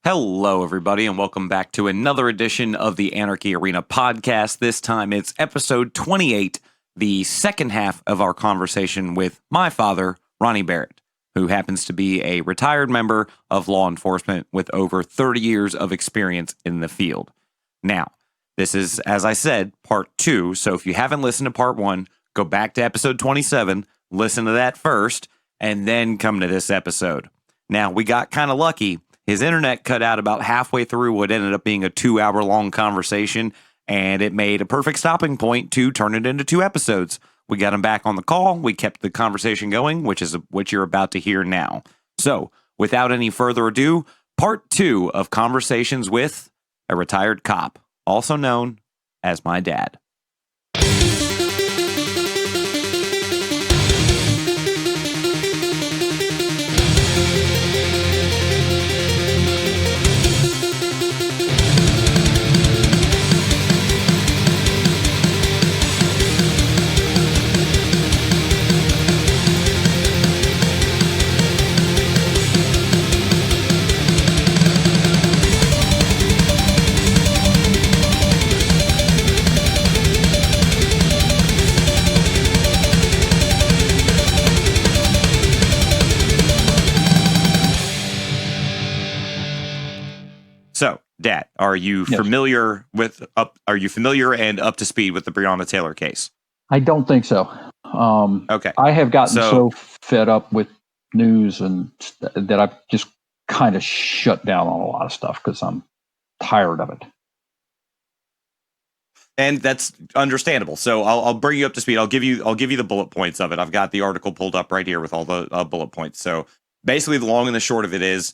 Hello, everybody, and welcome back to another edition of the Anarchy Arena podcast. This time it's episode 28, the second half of our conversation with my father, Ronnie Barrett, who happens to be a retired member of law enforcement with over 30 years of experience in the field. Now, this is, as I said, part 2, so if you haven't listened to part 1, go back to episode 27, listen to that first, and then come to this episode. Now, we got kind of lucky. His internet cut out about halfway through what ended up being a 2-hour-long conversation, and it made a perfect stopping point to turn it into 2 episodes. We got him back on the call. We kept the conversation going, which is what you're about to hear now. So, without any further ado, part 2 of Conversations with a Retired Cop, also known as my dad. So, Dad, are you familiar with Are you familiar and up to speed with the Breonna Taylor case? I don't think so. Okay. I have gotten so fed up with news and that I've just kind of shut down on a lot of stuff because I'm tired of it. And that's understandable. So I'll bring you up to speed. I'll give you the bullet points of it. I've got the article pulled up right here with all the bullet points. So basically, the long and the short of it is,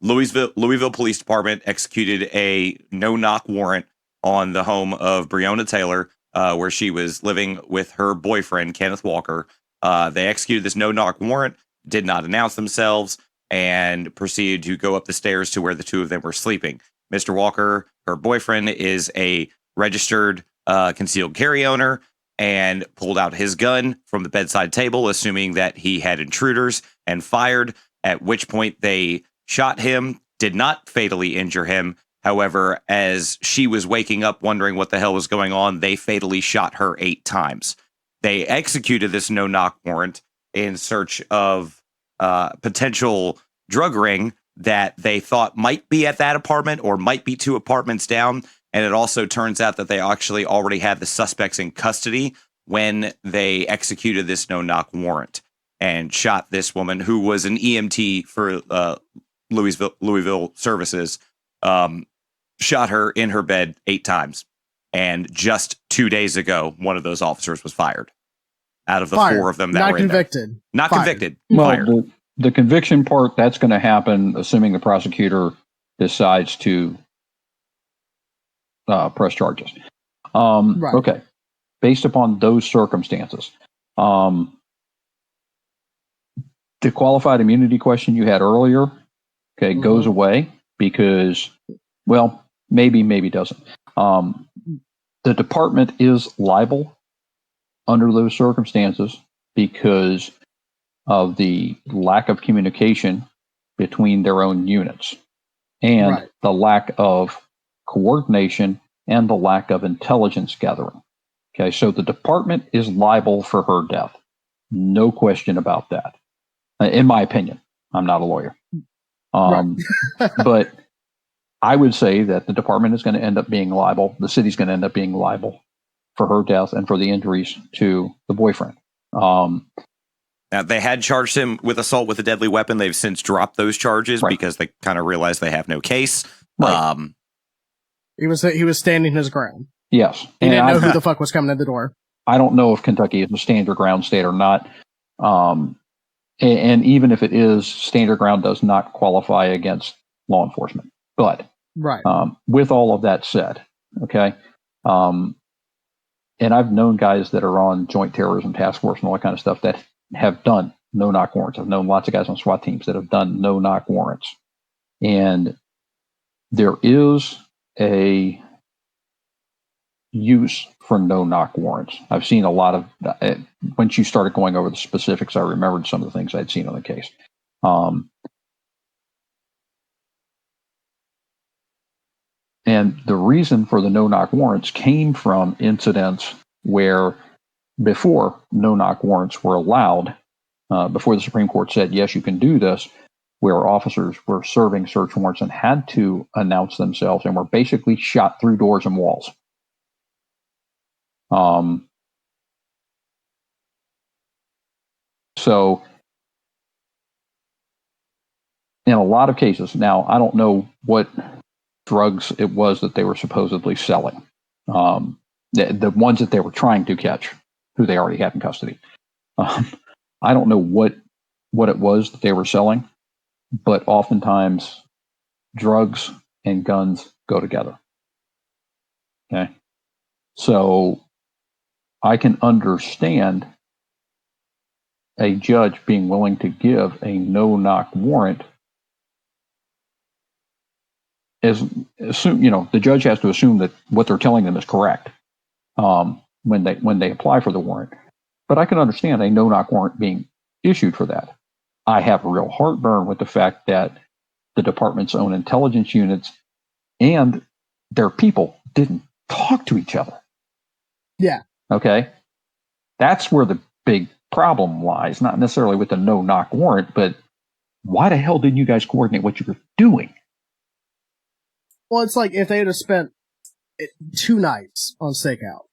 Louisville Police Department executed a no-knock warrant on the home of Breonna Taylor, where she was living with her boyfriend, Kenneth Walker. They executed this no-knock warrant, did not announce themselves, and proceeded to go up the stairs to where the two of them were sleeping. Mr. Walker, her boyfriend, is a registered concealed carry owner and pulled out his gun from the bedside table, assuming that he had intruders, and fired, at which point they shot him, did not fatally injure him. However, as she was waking up wondering what the hell was going on, they fatally shot her 8 times. They executed this no-knock warrant in search of potential drug ring that they thought might be at that apartment or might be 2 apartments down. And it also turns out that they actually already had the suspects in custody when they executed this no-knock warrant and shot this woman who was an EMT for Louisville services, shot her in her bed 8 times. And just 2 days ago, one of those officers was fired out of the 4 of them that not were convicted. In there. Not Fired. convicted. Well, Fired. The conviction part, that's going to happen, assuming the prosecutor decides to press charges. Right. Okay. Based upon those circumstances, the qualified immunity question you had earlier, goes away because, well, maybe doesn't. The department is liable under those circumstances because of the lack of communication between their own units and the lack of coordination and the lack of intelligence gathering. Okay, so the department is liable for her death. No question about that. In my opinion, I'm not a lawyer. But I would say that the department is going to end up being liable. The city's going to end up being liable for her death and for the injuries to the boyfriend. Now, they had charged him with assault with a deadly weapon. They've since dropped those charges because they kind of realized they have no case. Right. He was standing his ground. Yes. He didn't know who the fuck was coming in the door. I don't know if Kentucky is a stand your ground state or not. And even if it is, stand your ground does not qualify against law enforcement. But with all of that said, okay, and I've known guys that are on Joint Terrorism Task Force and all that kind of stuff that have done no-knock warrants. I've known lots of guys on SWAT teams that have done no-knock warrants. And there is a use for no-knock warrants. I've seen a lot of, once you started going over the specifics, I remembered some of the things I'd seen on the case. And the reason for the no-knock warrants came from incidents where before no-knock warrants were allowed, before the Supreme Court said, yes, you can do this, where officers were serving search warrants and had to announce themselves and were basically shot through doors and walls. So in a lot of cases, now I don't know what drugs it was that they were supposedly selling. The ones that they were trying to catch, who they already had in custody. I don't know what it was that they were selling, but oftentimes drugs and guns go together. Okay. So I can understand a judge being willing to give a no-knock warrant the judge has to assume that what they're telling them is correct when they apply for the warrant. But I can understand a no-knock warrant being issued for that. I have real heartburn with the fact that the department's own intelligence units and their people didn't talk to each other. Yeah. Okay. That's where the big problem lies, not necessarily with the no-knock warrant, but why the hell didn't you guys coordinate what you were doing? Well, it's like if they had spent 2 nights on stakeout,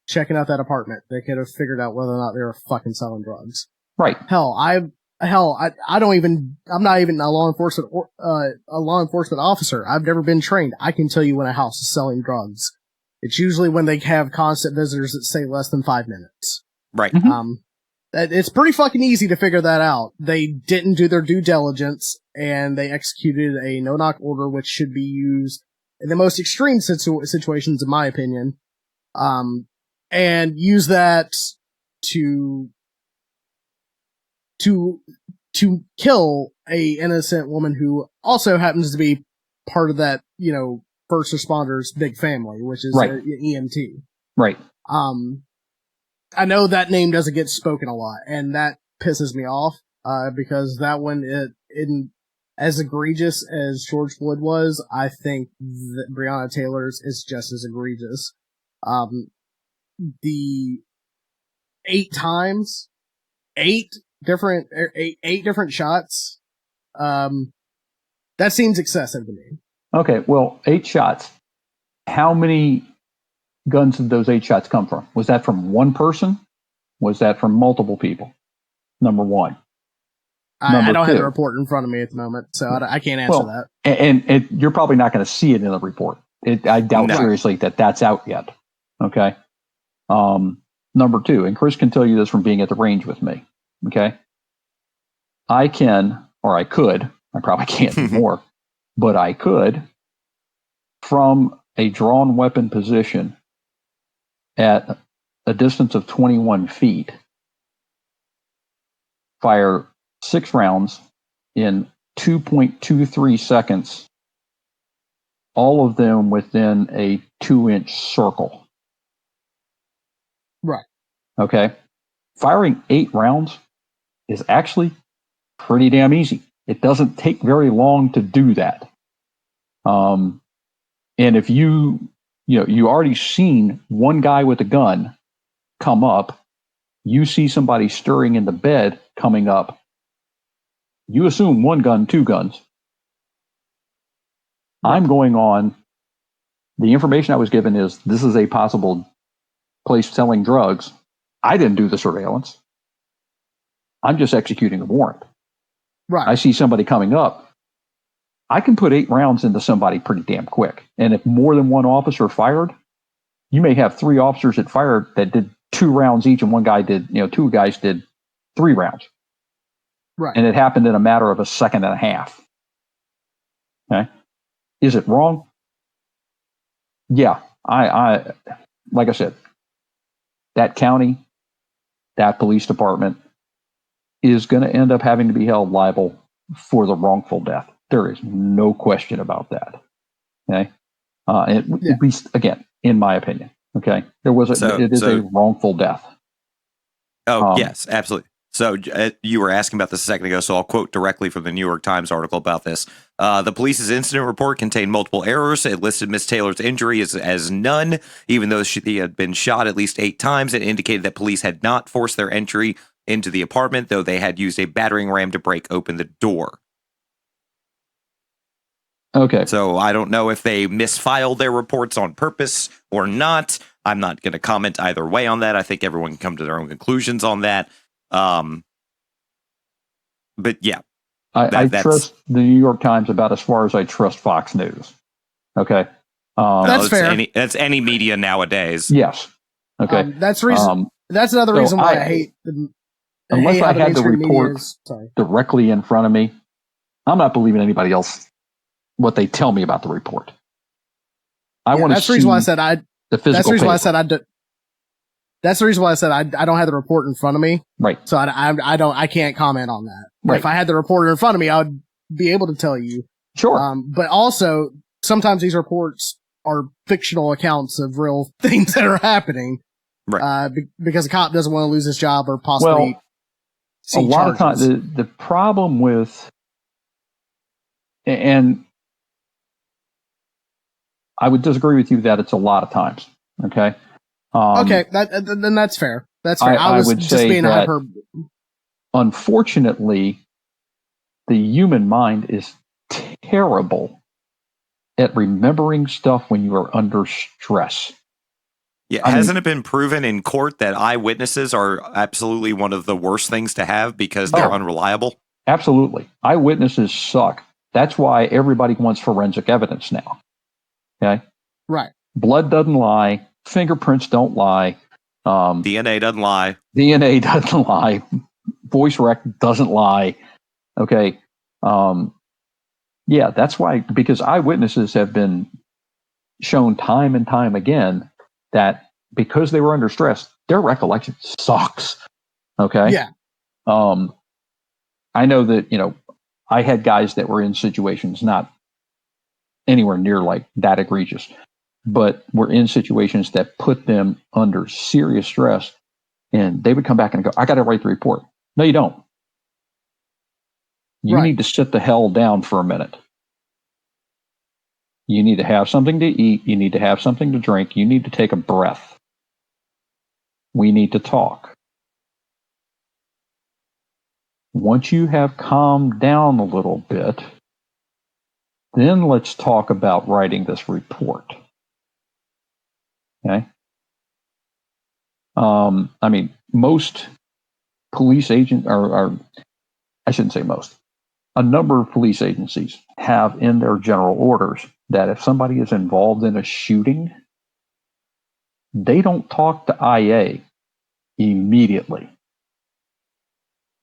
checking out that apartment, they could have figured out whether or not they were fucking selling drugs. Right. I'm not even a law enforcement officer. I've never been trained. I can tell you when a house is selling drugs. It's usually when they have constant visitors that stay less than 5 minutes. Right. Mm-hmm. It's pretty fucking easy to figure that out. They didn't do their due diligence, and they executed a no-knock order, which should be used in the most extreme situations, in my opinion, and use that to kill a innocent woman who also happens to be part of that, first responders' big family, which is right. EMT. Right. I know that name doesn't get spoken a lot, and that pisses me off, because that one, as egregious as George Floyd was, I think that Breonna Taylor's is just as egregious. The 8 times, 8 different shots, that seems excessive to me. Okay, well, 8 shots. How many guns did those 8 shots come from? Was that from one person? Was that from multiple people? Number one. I don't have the report in front of me at the moment, so I can't answer that. And you're probably not going to see it in the report. I doubt seriously that that's out yet. Okay. Number 2, and Chris can tell you this from being at the range with me. Okay. I probably can't anymore, but I could, from a drawn weapon position at a distance of 21 feet, fire 6 rounds in 2.23 seconds, all of them within a 2-inch circle. Right. Okay. Firing 8 rounds is actually pretty damn easy. It doesn't take very long to do that. And if you already seen one guy with a gun come up, you see somebody stirring in the bed coming up, you assume 1 gun, 2 guns. Right. I'm going on, the information I was given is this is a possible place selling drugs. I didn't do the surveillance. I'm just executing the warrant. Right. I see somebody coming up. I can put 8 rounds into somebody pretty damn quick. And if more than one officer fired, you may have 3 officers that fired that did 2 rounds each, and 2 guys did 3 rounds. Right. And it happened in a matter of a second and a half. Okay. Is it wrong? Yeah. I like I said, that county, that police department is going to end up having to be held liable for the wrongful death. There is no question about that. Okay. At least, again, in my opinion. Okay. It is a wrongful death. Oh, yes, absolutely. So you were asking about this a second ago, so I'll quote directly from the New York Times article about this. The police's incident report contained multiple errors. It listed Miss Taylor's injury as none, even though she had been shot at least 8 times. It indicated that police had not forced their entry into the apartment, though they had used a battering ram to break open the door. Okay. So I don't know if they misfiled their reports on purpose or not. I'm not going to comment either way on that. I think everyone can come to their own conclusions on that. But yeah, I trust the New York Times about as far as I trust Fox News. Okay. That's fair. That's any media nowadays. Yes. Okay. That's reason. That's another reason why I hate unless I had the report sorry, directly in front of me, I'm not believing anybody else what they tell me about the report. I want to see. That's the reason why I said the physical. That's the reason why I said That's the reason why I said I don't have the report in front of me. Right. So I can't comment on that. Right. If I had the report in front of me, I would be able to tell you. Sure. But also sometimes these reports are fictional accounts of real things that are happening. Right. Because a cop doesn't want to lose his job or possibly. A lot of times the problem with, and I would disagree with you that it's a lot of times. Okay. Okay, then that's fair. That's fair. I would just say being that, hyper. unfortunately, the human mind is terrible at remembering stuff when you are under stress. Yeah, hasn't it been proven in court that eyewitnesses are absolutely one of the worst things to have because they're unreliable? Absolutely. Eyewitnesses suck. That's why everybody wants forensic evidence now. Okay? Right. Blood doesn't lie. Fingerprints don't lie. DNA doesn't lie. DNA doesn't lie. Voice rec doesn't lie. Okay. Yeah, that's why, because eyewitnesses have been shown time and time again that because they were under stress, their recollection sucks. Okay. Yeah. I know that, I had guys that were in situations not anywhere near like that egregious, but were in situations that put them under serious stress, and they would come back and go, I got to write the report. No, you don't. You need to sit the hell down for a minute. You need to have something to eat. You need to have something to drink. You need to take a breath. We need to talk. Once you have calmed down a little bit, then let's talk about writing this report. Okay? Most police agents, or I shouldn't say most, a number of police agencies have in their general orders that if somebody is involved in a shooting, they don't talk to IA immediately.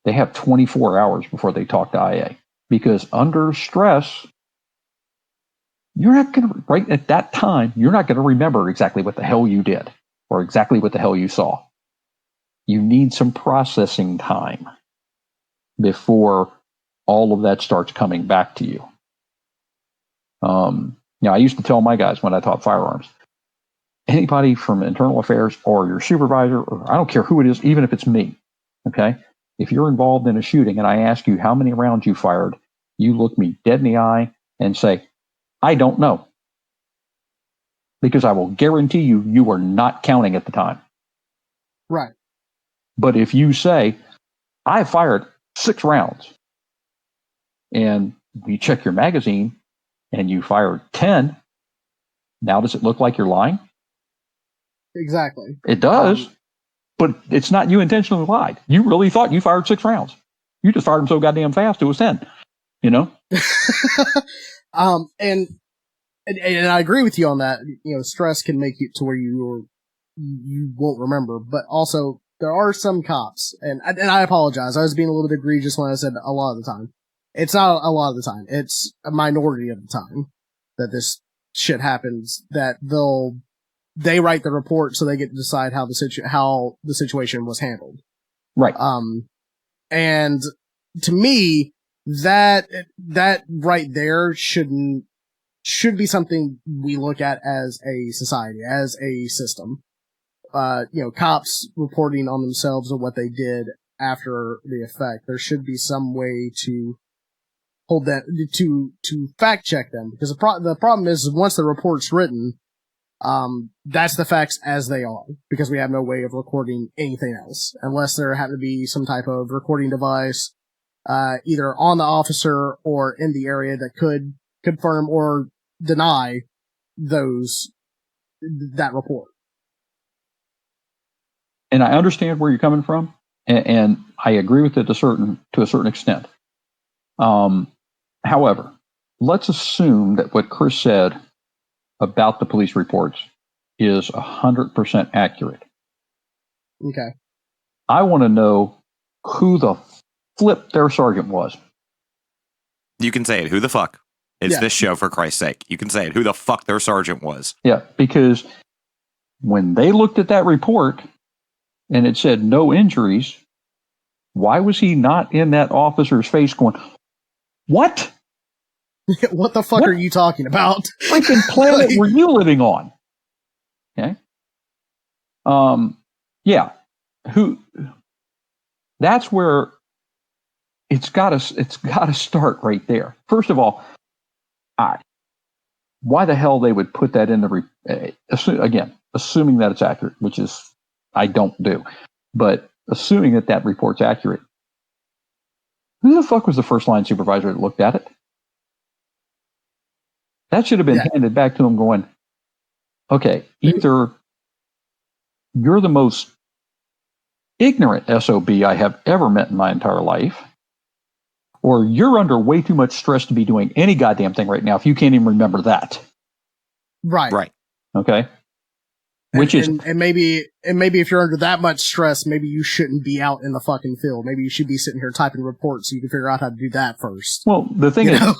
They have 24 hours before they talk to IA, because under stress, you're not going to, right at that time, you're not going to remember exactly what the hell you did or exactly what the hell you saw. You need some processing time before all of that starts coming back to you. I used to tell my guys when I taught firearms, anybody from internal affairs or your supervisor, or I don't care who it is, even if it's me, okay? If you're involved in a shooting and I ask you how many rounds you fired, you look me dead in the eye and say, I don't know. Because I will guarantee you were not counting at the time. Right. But if you say, I fired 6 rounds, and you check your magazine and you fired 10, now does it look like you're lying? Exactly. It does. But it's not you intentionally lied. You really thought you fired 6 rounds. You just fired them so goddamn fast it was 10. And I agree with you on that. Stress can make you to where you won't remember. But also, there are some cops, and I apologize. I was being a little bit egregious when I said a lot of the time. It's not a lot of the time. It's a minority of the time that this shit happens. That they write the report so they get to decide how the situation was handled. Right. And to me, that right there should be something we look at as a society, as a system. Cops reporting on themselves or what they did after the effect. There should be some way to hold that, to fact check them, because the problem is once the report's written, that's the facts as they are, because we have no way of recording anything else, unless there had to be some type of recording device, either on the officer or in the area that could confirm or deny that report. And I understand where you're coming from, and I agree with it to a certain extent. However, let's assume that what Chris said about the police reports is 100% accurate. Okay. I want to know who the flip their sergeant was. You can say it. Who the fuck? It's Yeah. this show, for Christ's sake. You can say it. Who the fuck their sergeant was. Yeah, because when they looked at that report and it said no injuries, why was he not in that officer's face going, what? What the fuck What? are you talking about? Freaking planet were you living on? Okay. Yeah. That's where it's gotta start right there. First of all, why the hell they would put that in the assuming that it's accurate, which is I don't do, but assuming that report's accurate, who the fuck was the first line supervisor that looked at it? That should have been handed back to him going, okay, either you're the most ignorant SOB I have ever met in my entire life, or you're under way too much stress to be doing any goddamn thing right now if you can't even remember that. Right. Okay. And maybe if you're under that much stress, maybe you shouldn't be out in the fucking field. Maybe you should be sitting here typing reports so you can figure out how to do that first. Well, the thing is,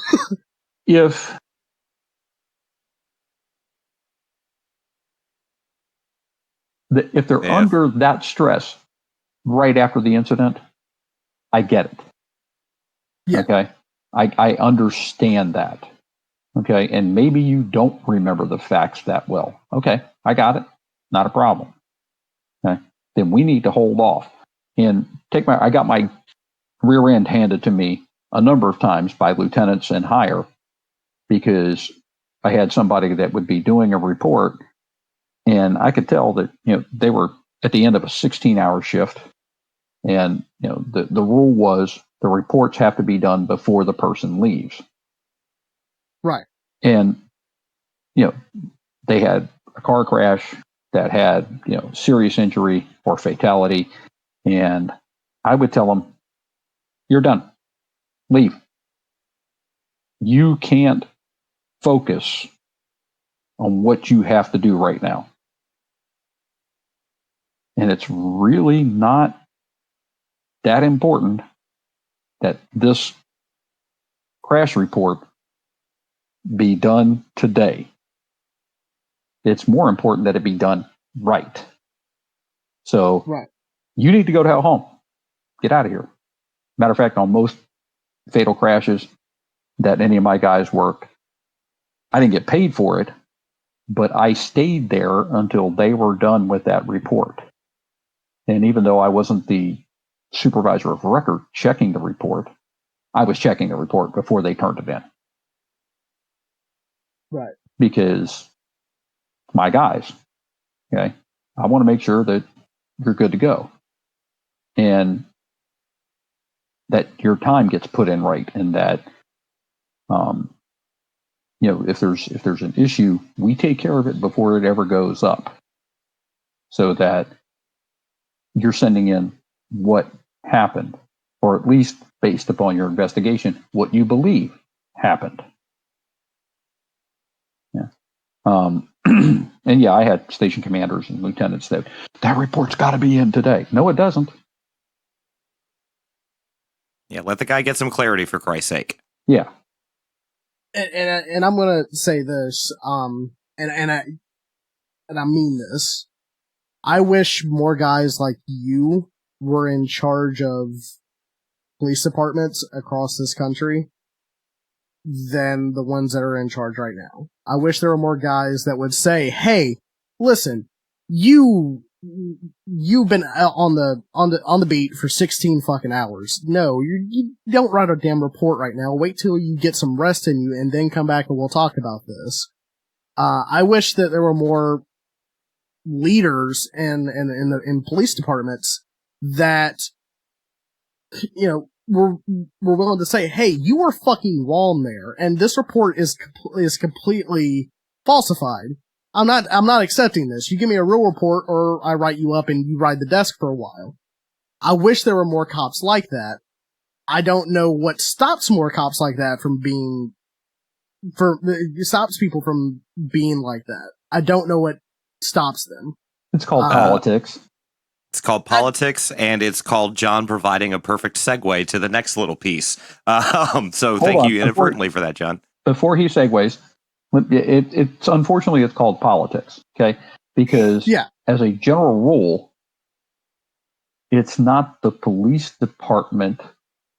if they're under that stress right after the incident, I get it. Yeah. Okay. I understand that. Okay. And maybe you don't remember the facts that well. Okay. I got it. Not a problem. Okay. Then we need to hold off and I got my rear end handed to me a number of times by lieutenants and higher, because I had somebody that would be doing a report and I could tell that, they were at the end of a 16-hour shift. And, the rule was the reports have to be done before the person leaves. Right. And, they had a car crash that had, serious injury or fatality. And I would tell them, you're done. Leave. You can't focus on what you have to do right now. And it's really not that important that this crash report be done today. It's more important that it be done right. So You need to go to hell home. Get out of here. Matter of fact, on most fatal crashes that any of my guys worked, I didn't get paid for it, but I stayed there until they were done with that report. And even though I wasn't the supervisor of record checking the report, I was checking the report before they turned it in. Right. Because my guys, okay, I want to make sure that you're good to go. And that your time gets put in right, and that, if there's an issue, we take care of it before it ever goes up, so that you're sending in what happened, or at least based upon your investigation, what you believe happened. Yeah. And I had station commanders and lieutenants that report's got to be in today. No, it doesn't. Yeah, let the guy get some clarity, for Christ's sake. Yeah. And I'm gonna say this, and I mean this. I wish more guys like you were in charge of police departments across this country than the ones that are in charge right now. I wish there were more guys that would say, hey, listen, you you've been on the beat for 16 fucking hours. No, you don't write a damn report right now. Wait till you get some rest in you and then come back and we'll talk about this. I wish that there were more leaders in police departments that, were willing to say, hey, you were fucking wrong there, and this report is completely falsified. I'm not accepting this. You give me a real report, or I write you up and you ride the desk for a while. I wish there were more cops like that. I don't know what stops more cops like that stops people from being like that. I don't know what stops them. It's called politics. It's called politics, and it's called John providing a perfect segue to the next little piece. So thank you inadvertently for that, John. Before he segues, it's unfortunately it's called politics, okay? Because as a general rule, it's not the police department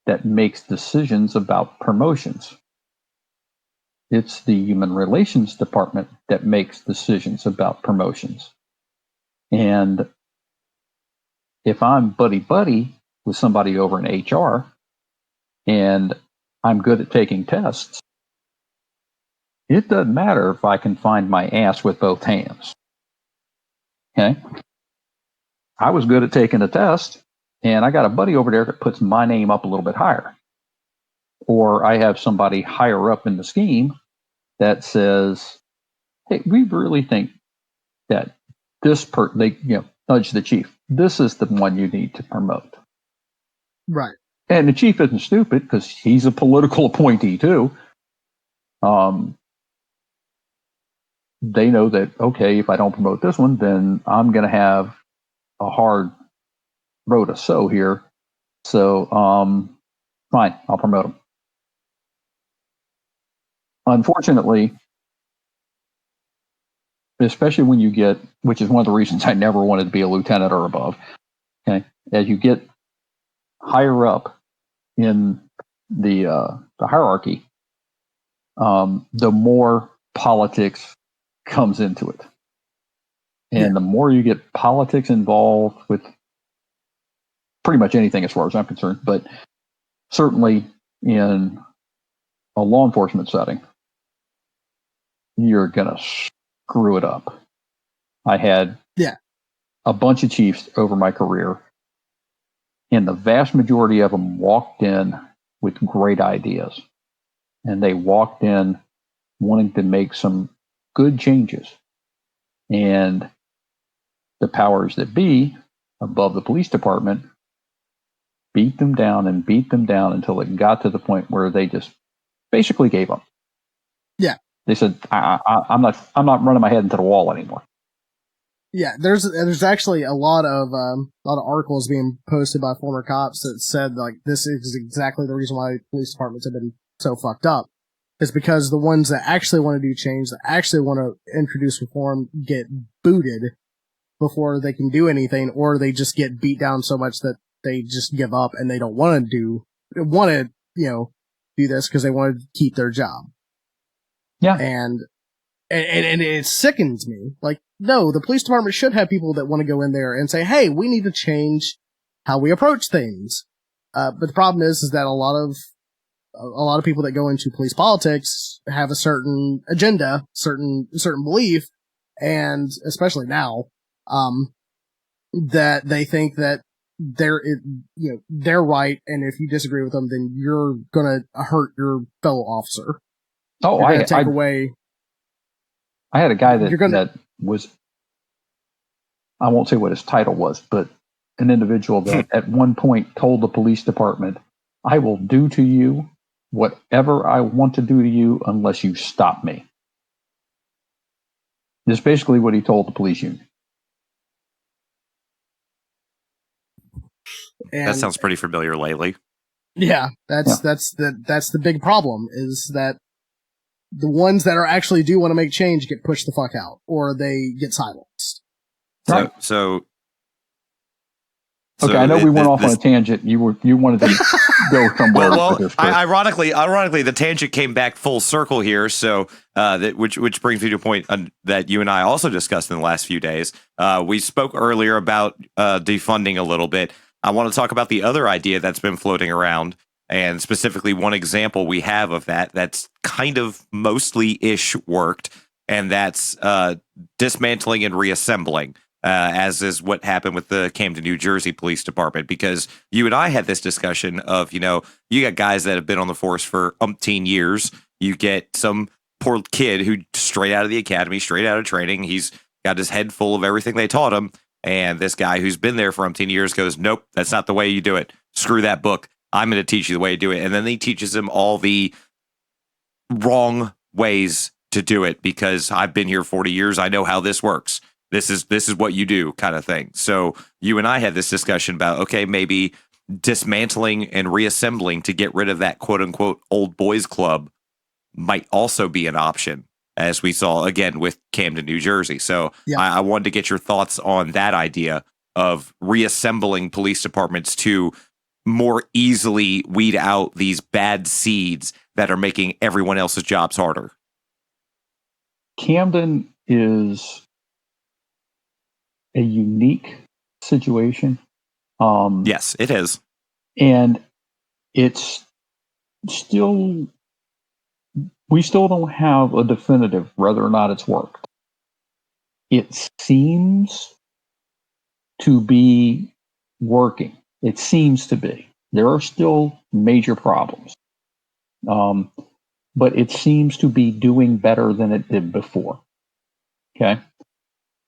that makes decisions about promotions. It's the human relations department that makes decisions about promotions. And if I'm buddy-buddy with somebody over in HR and I'm good at taking tests, it doesn't matter if I can find my ass with both hands. Okay? I was good at taking a test, and I got a buddy over there that puts my name up a little bit higher. Or I have somebody higher up in the scheme that says, hey, we really think that this nudge the chief. This is the one you need to promote. Right. And the chief isn't stupid because he's a political appointee too. They know that, okay, if I don't promote this one, then I'm going to have a hard row to sow here. So, fine, I'll promote him. Unfortunately, especially when you get, which is one of the reasons I never wanted to be a lieutenant or above, okay, as you get higher up in the hierarchy, the more politics comes into it. And the more you get politics involved with pretty much anything as far as I'm concerned, but certainly in a law enforcement setting, you're going to screw it up. I had a bunch of chiefs over my career, and the vast majority of them walked in with great ideas. And they walked in wanting to make some good changes. And the powers that be above the police department beat them down until it got to the point where they just basically gave up. Yeah. They said, I'm not running my head into the wall anymore. Yeah, there's actually a lot of articles being posted by former cops that said, like, this is exactly the reason why police departments have been so fucked up. It's because the ones that actually want to do change, that actually want to introduce reform, get booted before they can do anything, or they just get beat down so much that they just give up and they don't want to do this because they want to keep their job. Yeah. And it sickens me. Like, no, the police department should have people that want to go in there and say, hey, we need to change how we approach things. But the problem is that a lot of people that go into police politics have a certain agenda, certain belief, and especially now, that they think that they're right, and if you disagree with them, then you're gonna hurt your fellow officer. Oh, I had a guy that was, I won't say what his title was, but an individual that at one point told the police department, I will do to you whatever I want to do to you unless you stop me. That's basically what he told the police union. And that sounds pretty familiar lately. Yeah, that's the big problem, is that the ones that actually do want to make change get pushed the fuck out, or they get silenced. So Okay, I know we went off on a tangent. You wanted to go somewhere with this. Ironically, the tangent came back full circle here. So, which brings me to a point that you and I also discussed in the last few days. We spoke earlier about defunding a little bit. I want to talk about the other idea that's been floating around, and specifically one example we have of that's kind of mostly ish worked, and that's dismantling and reassembling. As is what happened with the Camden, New Jersey Police Department, because you and I had this discussion of, you got guys that have been on the force for umpteen years. You get some poor kid who straight out of the academy, straight out of training, he's got his head full of everything they taught him. And this guy who's been there for umpteen years goes, nope, that's not the way you do it. Screw that book. I'm going to teach you the way to do it. And then he teaches him all the wrong ways to do it because I've been here 40 years. I know how this works. This is what you do, kind of thing. So you and I had this discussion about, okay, maybe dismantling and reassembling to get rid of that quote unquote old boys club might also be an option, as we saw again with Camden, New Jersey. So yeah. I wanted to get your thoughts on that idea of reassembling police departments to more easily weed out these bad seeds that are making everyone else's jobs harder. Camden is a unique situation. Yes, it is. And it's still, we still don't have a definitive whether or not it's worked. It seems to be working. It seems to be. There are still major problems. But it seems to be doing better than it did before. Okay.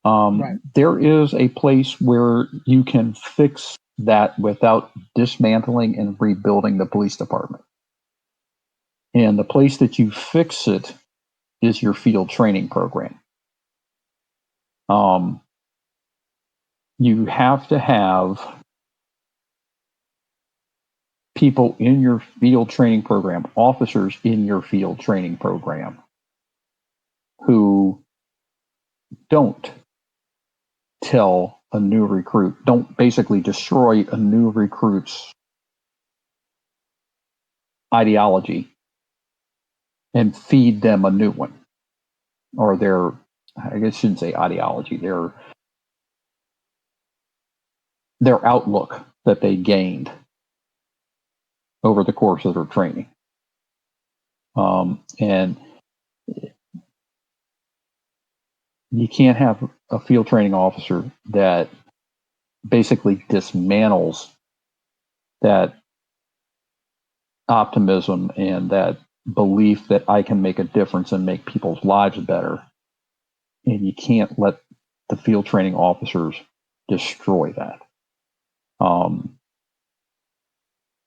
Right. There is a place where you can fix that without dismantling and rebuilding the police department. And the place that you fix it is your field training program. You have to have people in your field training program, officers in your field training program, who don't tell a new recruit, don't basically destroy a new recruit's ideology and feed them a new one. Or their, I guess I shouldn't say ideology, their outlook that they gained over the course of their training. And you can't have a field training officer that basically dismantles that optimism and that belief that I can make a difference and make people's lives better. And you can't let the field training officers destroy that.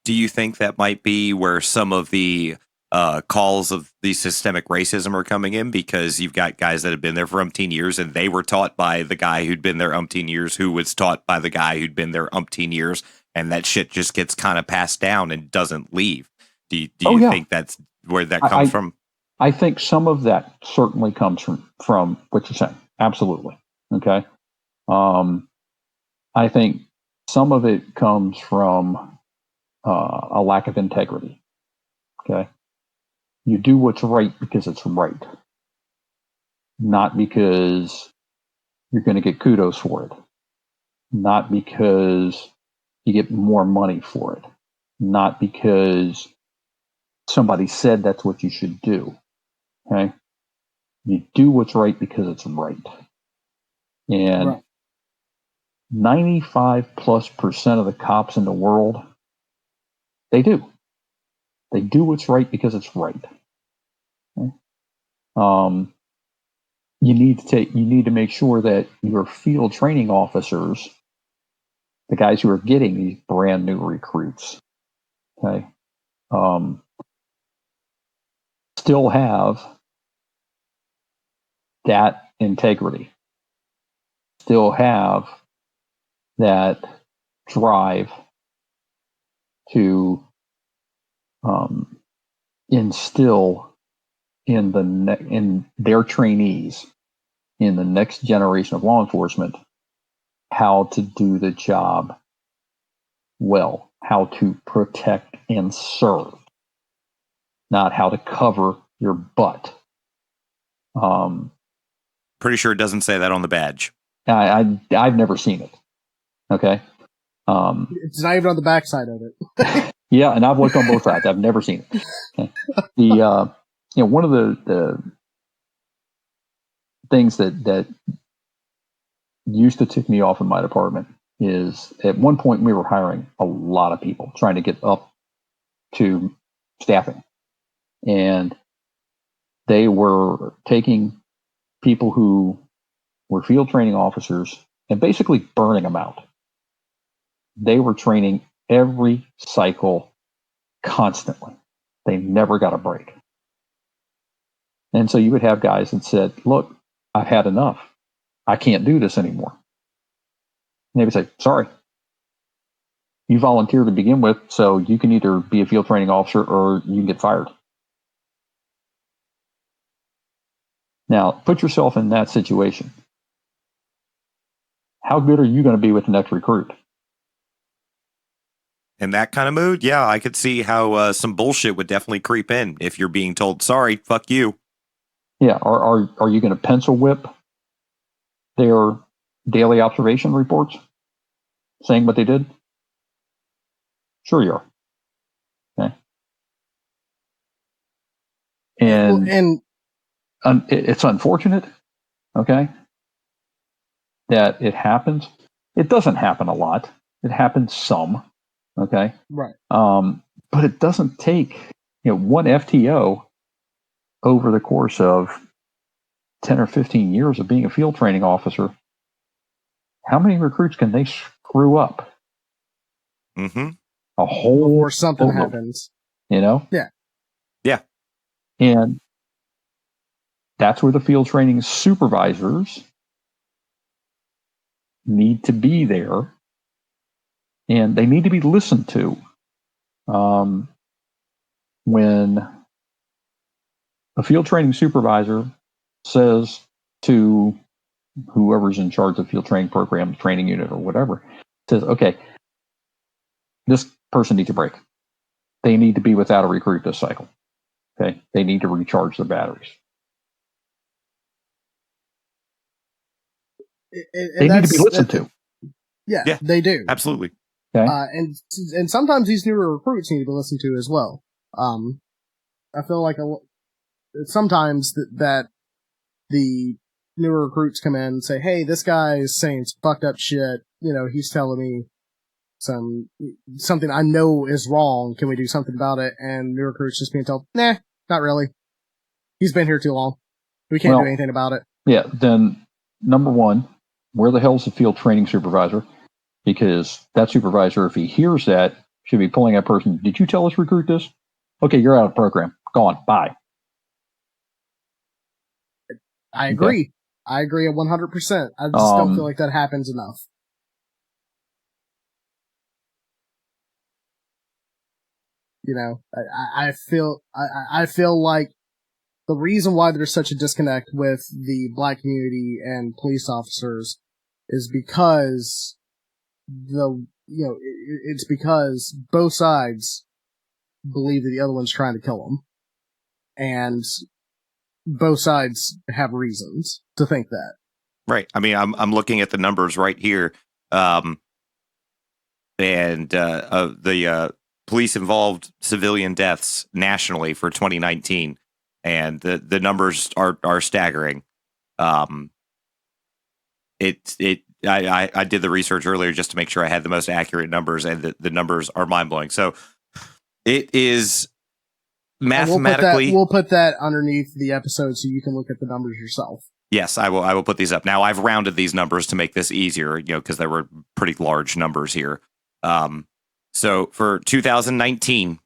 Do you think that might be where some of the calls of the systemic racism are coming in, because you've got guys that have been there for umpteen years and they were taught by the guy who'd been there umpteen years who was taught by the guy who'd been there umpteen years, and that shit just gets kind of passed down and doesn't leave? Do you think that's where that comes from? I think some of that certainly comes from what you're saying. Absolutely. Okay. I think some of it comes from a lack of integrity. Okay. You do what's right because it's right, not because you're going to get kudos for it, not because you get more money for it, not because somebody said that's what you should do. Okay. You do what's right because it's right. And 95+% of the cops in the world, they do. They do what's right because it's right. Okay? You need to make sure that your field training officers, the guys who are getting these brand new recruits, okay, still have that integrity, still have that drive to instill in their trainees, in the next generation of law enforcement, how to do the job well how to protect and serve, not how to cover your butt. Pretty sure it doesn't say that on the badge. I've never seen it. Okay. It's not even on the backside of it. Yeah, and I've looked on both sides. I've never seen it. Okay. One of the things that used to tick me off in my department is at one point we were hiring a lot of people, trying to get up to staffing, and they were taking people who were field training officers and basically burning them out. They were training every cycle constantly. They never got a break. And so you would have guys that said, look, I've had enough. I can't do this anymore. And they would say, sorry. You volunteered to begin with, so you can either be a field training officer or you can get fired. Now, put yourself in that situation. How good are you going to be with the next recruit? In that kind of mood, yeah, I could see how some bullshit would definitely creep in if you're being told, sorry, fuck you. Yeah, are you going to pencil whip their daily observation reports saying what they did? Sure you are. Okay. And it's unfortunate, okay, that it happens. It doesn't happen a lot. It happens some, okay? Right. But it doesn't take, one FTO over the course of 10 or 15 years of being a field training officer. How many recruits can they screw up? Mm-hmm. A whole before something happens. Yeah. Yeah. And that's where the field training supervisors need to be there, and they need to be listened to. When a field training supervisor says to whoever's in charge of field training program, training unit, or whatever, says, okay, this person needs a break. They need to be without a recruit this cycle. Okay, they need to recharge their batteries. They need to be listened to. Yeah, they do. Absolutely. Okay. And sometimes these newer recruits need to be listened to as well. I feel like sometimes that the newer recruits come in and say, hey, this guy is saying some fucked up shit. He's telling me something I know is wrong. Can we do something about it? And new recruits just being told, nah, not really. He's been here too long. We can't do anything about it. Yeah, then number one, where the hell's the field training supervisor? Because that supervisor, if he hears that, should be pulling that person. Did you tell us recruit this? Okay, you're out of the program. Gone. Bye. I agree. Okay. I agree 100%. I just don't feel like that happens enough. I feel like the reason why there's such a disconnect with the black community and police officers is because it's because both sides believe that the other one's trying to kill them, and both sides have reasons to think that. Right. I mean, I'm looking at the numbers right here, and the police involved civilian deaths nationally for 2019, and the numbers are staggering. I did the research earlier just to make sure I had the most accurate numbers, and the numbers are mind blowing. So it is mathematically. We'll put that underneath the episode so you can look at the numbers yourself. Yes, I will put these up. Now I've rounded these numbers to make this easier, because there were pretty large numbers here. So for 2019,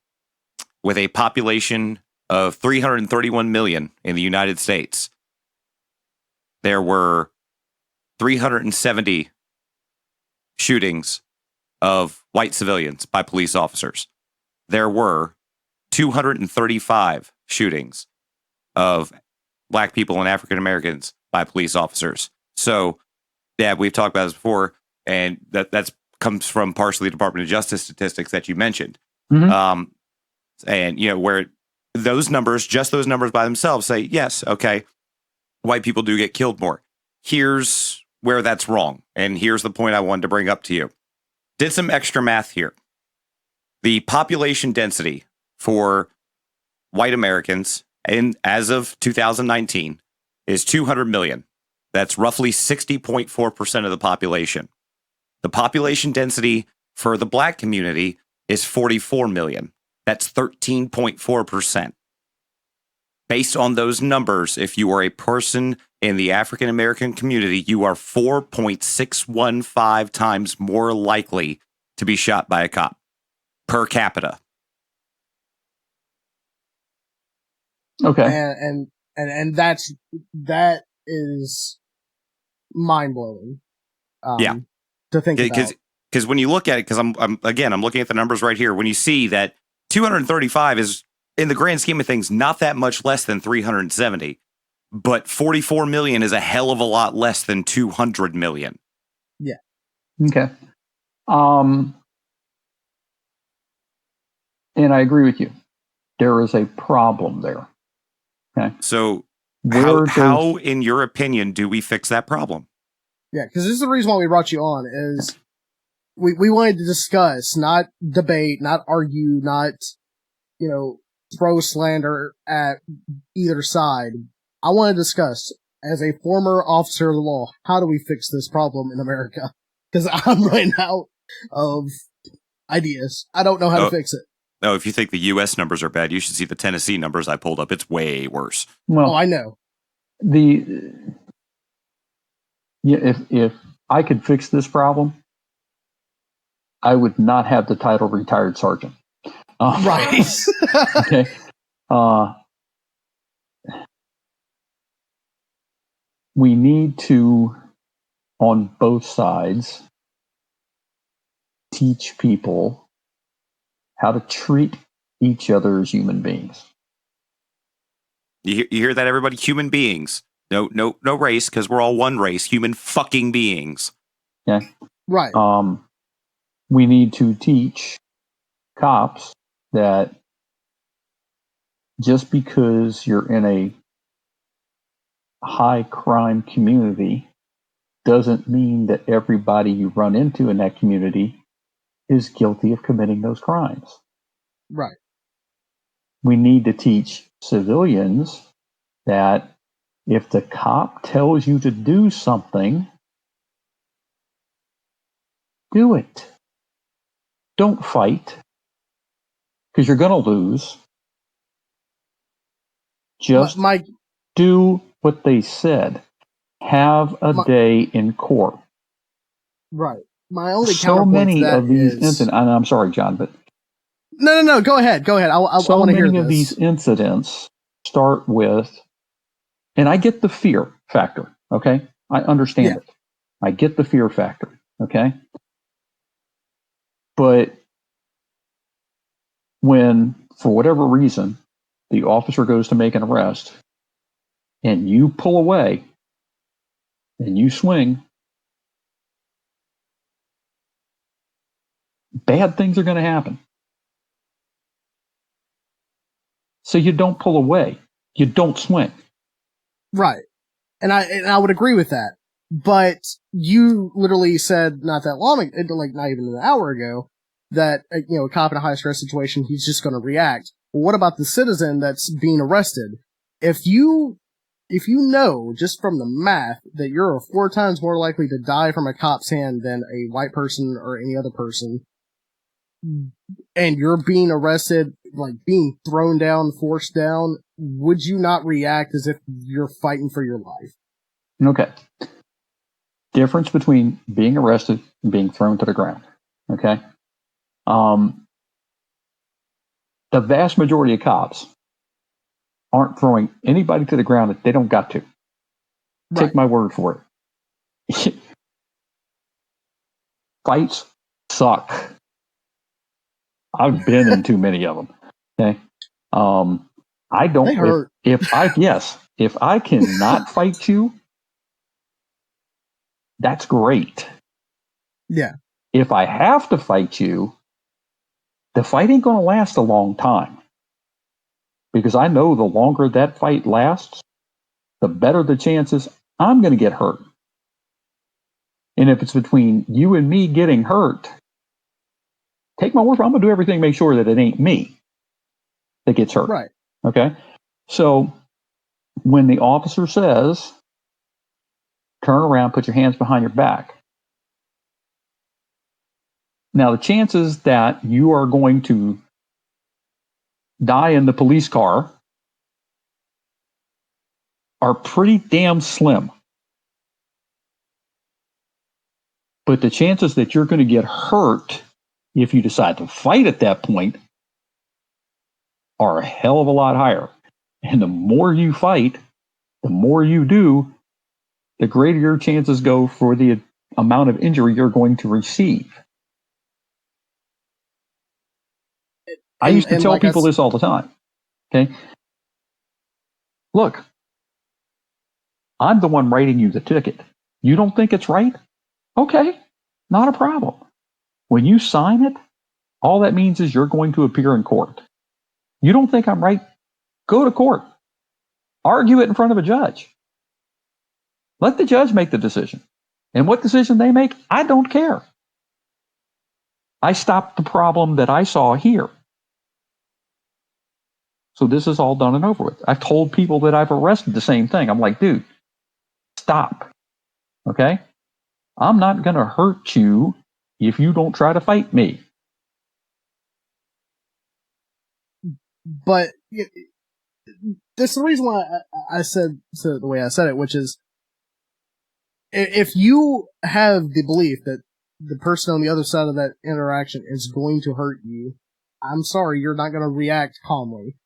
with a population of 331 million in the United States, there were 370 shootings of white civilians by police officers. There were 235 shootings of black people and African Americans by police officers. So, yeah, we've talked about this before, and that's comes from partially Department of Justice statistics that you mentioned. Mhm. And, where those numbers, just those numbers by themselves say, yes, okay, white people do get killed more. Here's where that's wrong. And here's the point I wanted to bring up to you. Did some extra math here. The population density for white Americans as of 2019 is 200 million. That's roughly 60.4% of the population. The population density for the black community is 44 million. That's 13.4%. Based on those numbers, if you are a person in the African American community, you are 4.615 times more likely to be shot by a cop per capita. Okay. And that is mind blowing. Yeah. To think about. Because when you look at it, because I'm looking at the numbers right here. When you see that 235 is, in the grand scheme of things, not that much less than 370, but 44 million is a hell of a lot less than 200 million. Yeah. Okay. And I agree with you. There is a problem there. Okay. So how, in your opinion, do we fix that problem? Yeah, because this is the reason why we brought you on, is we wanted to discuss, not debate, not argue, not, throw slander at either side. I want to discuss, as a former officer of the law, how do we fix this problem in America? Because I'm running out of ideas. I don't know how to fix it. No, if you think the U.S. numbers are bad, you should see the Tennessee numbers I pulled up. It's way worse. Well, I know. If I could fix this problem, I would not have the title retired sergeant. Right. Okay. We need to, on both sides, teach people how to treat each other as human beings. You hear that, everybody? Human beings. No race, because we're all one race. Human fucking beings. Yeah. Right. We need to teach cops that just because you're in a high crime community doesn't mean that everybody you run into in that community is guilty of committing those crimes. Right. We need to teach civilians that if the cop tells you to do something, do it. Don't fight, because you're going to lose. Just do what they said. Have a day in court. Right. My only so many of these incidents, and I'm sorry, John, but no. Go ahead. I want to hear this. So many of these incidents start with, and I get the fear factor. Okay, I understand it. I get the fear factor. Okay, but when, for whatever reason, the officer goes to make an arrest, and you pull away, and you swing, bad things are going to happen. So you don't pull away. You don't swing. Right. And I would agree with that. But you literally said not that long, like not even an hour ago, that, a cop in a high stress situation, he's just going to react. Well, what about the citizen that's being arrested? If you know, just from the math, that you're 4 times more likely to die from a cop's hand than a white person or any other person, and you're being arrested, like being thrown down, forced down, would you not react as if you're fighting for your life? Okay. Difference between being arrested and being thrown to the ground. Okay. The vast majority of cops aren't throwing anybody to the ground that they don't got to. Right. Take my word for it. Fights suck. I've been in too many of them. Okay. I don't. They hurt. If I cannot fight you, that's great. Yeah. If I have to fight you, the fight ain't going to last a long time. Because I know the longer that fight lasts, the better the chances I'm going to get hurt. And if it's between you and me getting hurt, take my word for it, I'm going to do everything to make sure that it ain't me that gets hurt. Right. Okay? So when the officer says, turn around, put your hands behind your back. Now, the chances that you are going to die in the police car are pretty damn slim. But the chances that you're going to get hurt if you decide to fight at that point are a hell of a lot higher. And the more you fight, the more you do, the greater your chances go for the amount of injury you're going to receive. I used to tell people this all the time. Okay? Look, I'm the one writing you the ticket. You don't think it's right? Okay, not a problem. When you sign it, all that means is you're going to appear in court. You don't think I'm right? Go to court. Argue it in front of a judge. Let the judge make the decision. And what decision they make, I don't care. I stopped the problem that I saw here. So this is all done and over with. I've told people that I've arrested the same thing. I'm like, dude, stop. Okay? I'm not going to hurt you if you don't try to fight me. But this is the reason why I said the way I said it, which is if you have the belief that the person on the other side of that interaction is going to hurt you, I'm sorry, you're not going to react calmly.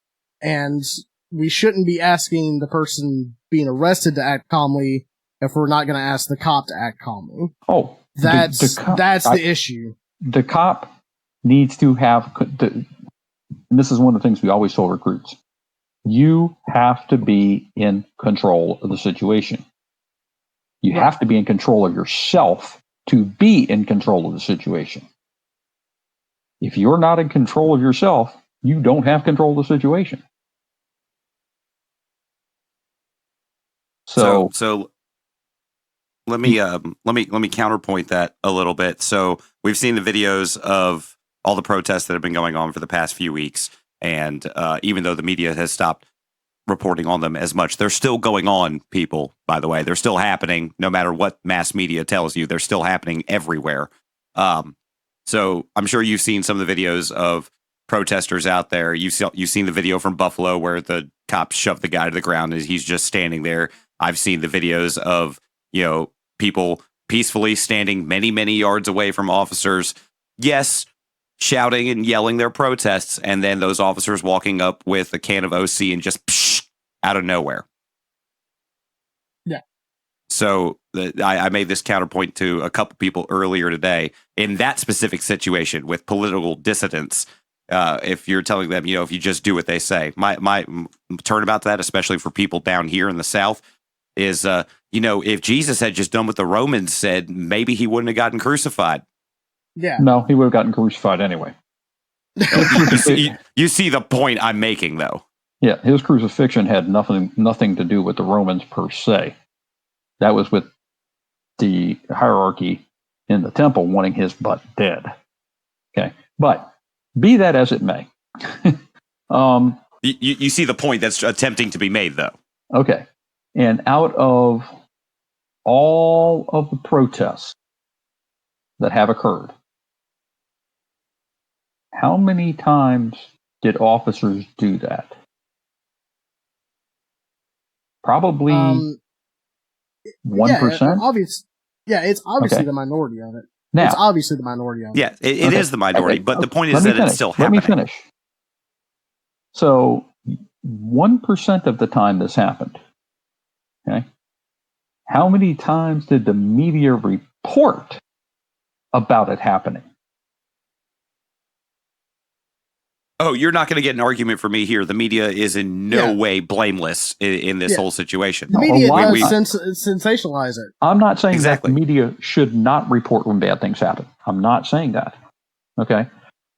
And we shouldn't be asking the person being arrested to act calmly if we're not going to ask the cop to act calmly. Oh, that's the issue. The cop needs to have, and this is one of the things we always tell recruits, you have to be in control of the situation. You have to be in control of yourself to be in control of the situation. If you're not in control of yourself, you don't have control of the situation. So let me counterpoint that a little bit. So we've seen the videos of all the protests that have been going on for the past few weeks, and even though the media has stopped reporting on them as much, they're still going on, people, by the way. They're still happening, no matter what mass media tells you. They're still happening everywhere. So I'm sure you've seen some of the videos of protesters out there. You've seen the video from Buffalo where the cops shoved the guy to the ground and he's just standing there. I've seen the videos of, people peacefully standing many, many yards away from officers. Yes, shouting and yelling their protests, and then those officers walking up with a can of OC and just out of nowhere. Yeah. So I made this counterpoint to a couple people earlier today in that specific situation with political dissidents. If you're telling them, if you just do what they say, my turnabout to that, especially for people down here in the South, is, if Jesus had just done what the Romans said, maybe he wouldn't have gotten crucified. Yeah. No, he would have gotten crucified anyway. You see the point I'm making, though. Yeah, his crucifixion had nothing to do with the Romans per se. That was with the hierarchy in the temple wanting his butt dead. Okay, but be that as it may. You see the point that's attempting to be made, though. Okay, and out of all of the protests that have occurred, how many times did officers do that? Probably 1%. It's obviously the minority of it. Now, it's obviously the minority of it. Yeah, it is the minority, but the point is that it's still happening. Let me finish. So 1% of the time this happened. Okay. How many times did the media report about it happening? Oh, you're not going to get an argument from me here. The media is in no way blameless in this whole situation. The media No, does sensationalize it. I'm not saying Exactly. that the media should not report when bad things happen. I'm not saying that. Okay.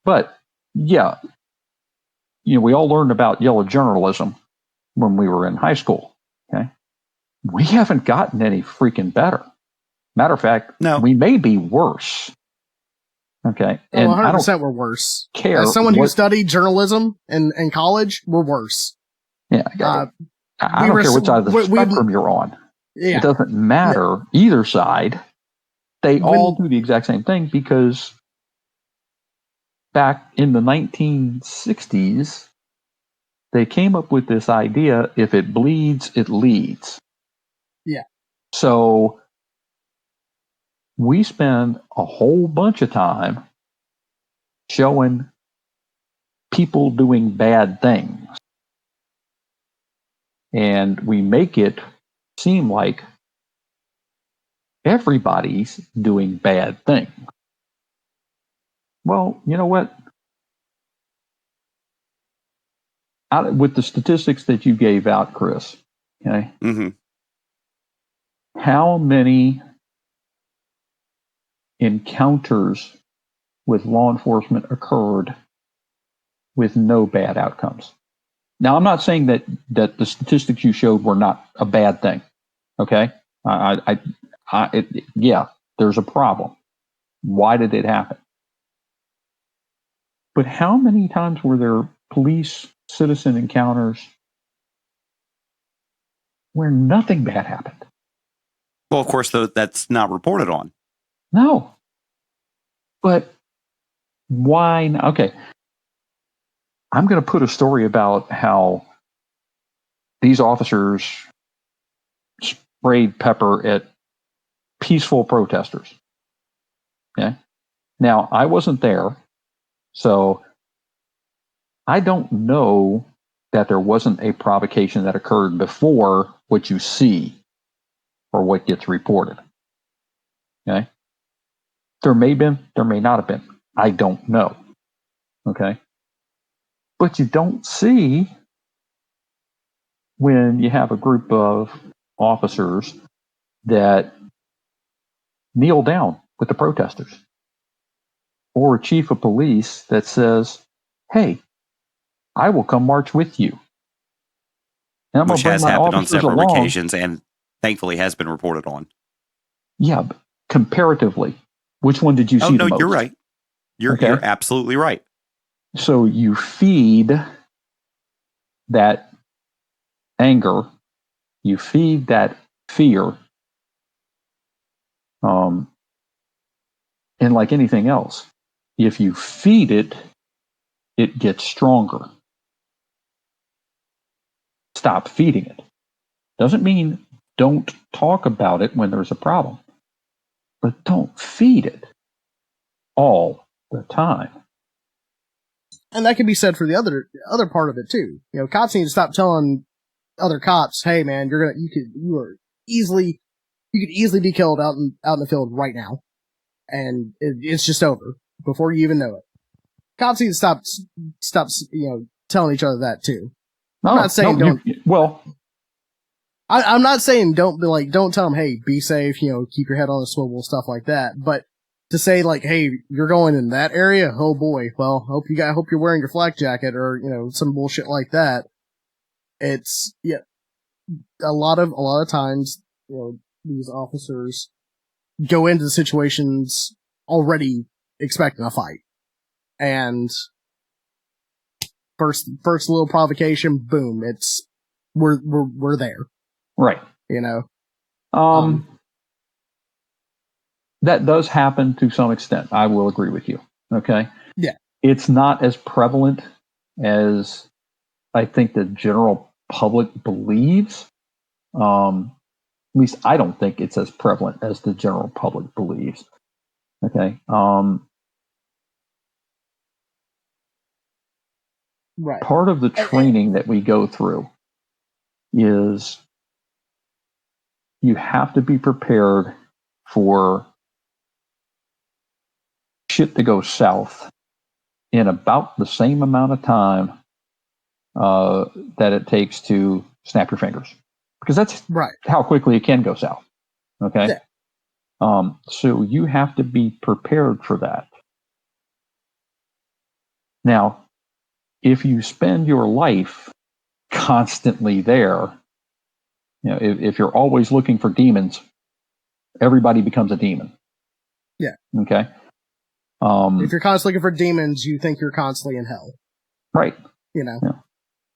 But yeah, we all learned about yellow journalism when we were in high school. Okay. We haven't gotten any freaking better. Matter of fact, No. we may be worse. Okay. And And 100% we're worse. care As someone who studied journalism in college, we're worse. Yeah. I don't care which side of the spectrum you're on. Yeah. It doesn't matter either side. They all do the exact same thing because back in the 1960s, they came up with this idea, if it bleeds, it leads. Yeah. So we spend a whole bunch of time showing people doing bad things. And we make it seem like everybody's doing bad things. Well, you know what? With the statistics that you gave out, Chris, okay, how many encounters with law enforcement occurred with no bad outcomes? Now, I'm not saying that the statistics you showed were not a bad thing. Okay, yeah, there's a problem. Why did it happen? But how many times were there police-citizen encounters where nothing bad happened? Well, of course, though, that's not reported on. No. But why? Okay. I'm going to put a story about how these officers sprayed pepper at peaceful protesters. Okay. Now, I wasn't there, so I don't know that there wasn't a provocation that occurred before what you see or what gets reported. Okay. There may have been, there may not have been. I don't know. Okay. But you don't see when you have a group of officers that kneel down with the protesters, or a chief of police that says, hey, I will come march with you. And I'm Which bring has my happened on officers several along. occasions and thankfully has been reported on. Yeah, but comparatively, which one did you see the most? You're right. You're absolutely right. So you feed that anger, you feed that fear, and like anything else, if you feed it, it gets stronger. Stop feeding it. Doesn't mean don't talk about it when there's a problem, but don't feed it all the time. And that can be said for the other part of it too. Cops need to stop telling other cops, "Hey, man, you could easily be killed out in the field right now, and it's just over before you even know it." Cops need to stop telling each other that too. I'm not saying don't. I'm not saying don't be like, don't tell them, hey, be safe, keep your head on the swivel, stuff like that. But to say like, hey, you're going in that area, oh boy, well, hope you're wearing your flak jacket or some bullshit like that. It's a lot of times these officers go into the situations already expecting a fight, and first little provocation, boom, it's we're there. Right. That does happen to some extent. I will agree with you. Okay. Yeah. It's not as prevalent as I think the general public believes. At least I don't think it's as prevalent as the general public believes. Okay. Right. Part of the training that we go through is you have to be prepared for shit to go south in about the same amount of time that it takes to snap your fingers, because that's how quickly it can go south. Okay. Yeah. So you have to be prepared for that. Now, if you spend your life constantly there, if you're always looking for demons, everybody becomes a demon. Yeah. Okay. If you're constantly looking for demons, you think you're constantly in hell. Right. Yeah.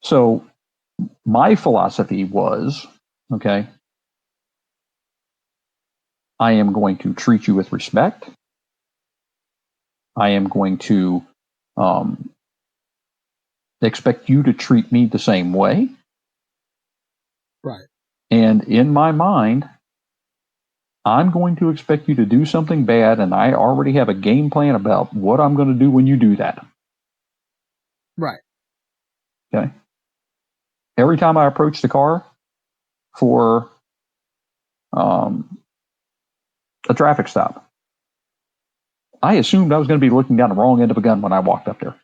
So my philosophy was, okay, I am going to treat you with respect. I am going to expect you to treat me the same way. Right. And in my mind, I'm going to expect you to do something bad, and I already have a game plan about what I'm going to do when you do that. Right. Okay. Every time I approach the car for a traffic stop, I assumed I was going to be looking down the wrong end of a gun when I walked up there.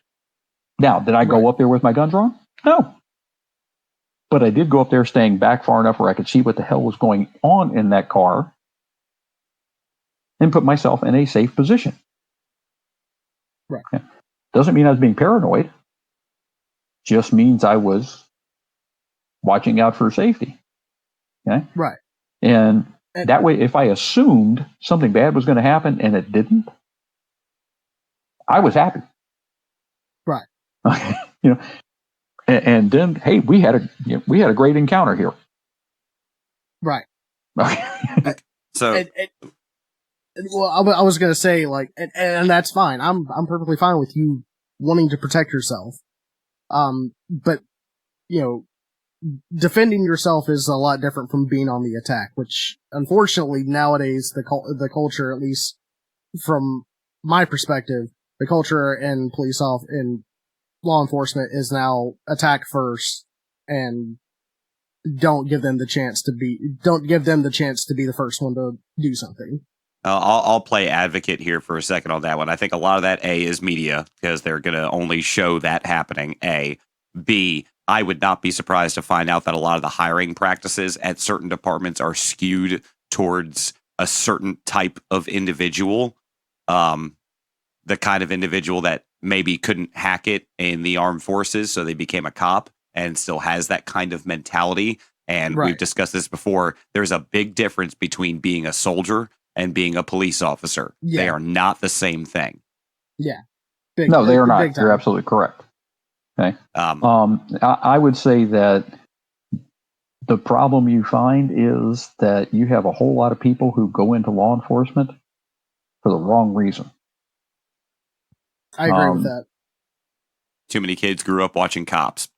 Now, did I go up there with my gun drawn? No. But I did go up there staying back far enough where I could see what the hell was going on in that car and put myself in a safe position. Right. Okay. Doesn't mean I was being paranoid. Just means I was watching out for safety. Okay. Right. And that way, if I assumed something bad was going to happen and it didn't, I was happy. Right. And then, hey, we had a great encounter here. Right. So, well, I was gonna say, like, and that's fine. I'm perfectly fine with you wanting to protect yourself. But defending yourself is a lot different from being on the attack, which unfortunately nowadays the culture, at least from my perspective, the culture in in law enforcement is now attack first, and don't give them the chance to be the first one to do something. I'll play advocate here for a second on that one. I think a lot of that, A, is media, because they're going to only show that happening, A. B, I would not be surprised to find out that a lot of the hiring practices at certain departments are skewed towards a certain type of individual, the kind of individual that maybe couldn't hack it in the armed forces, so they became a cop and still has that kind of mentality. And we've discussed this before. There's a big difference between being a soldier and being a police officer. Yeah. They are not the same thing. Yeah. No, they are not. You're absolutely correct. Okay. I would say that the problem you find is that you have a whole lot of people who go into law enforcement for the wrong reason. I agree with that. Too many kids grew up watching cops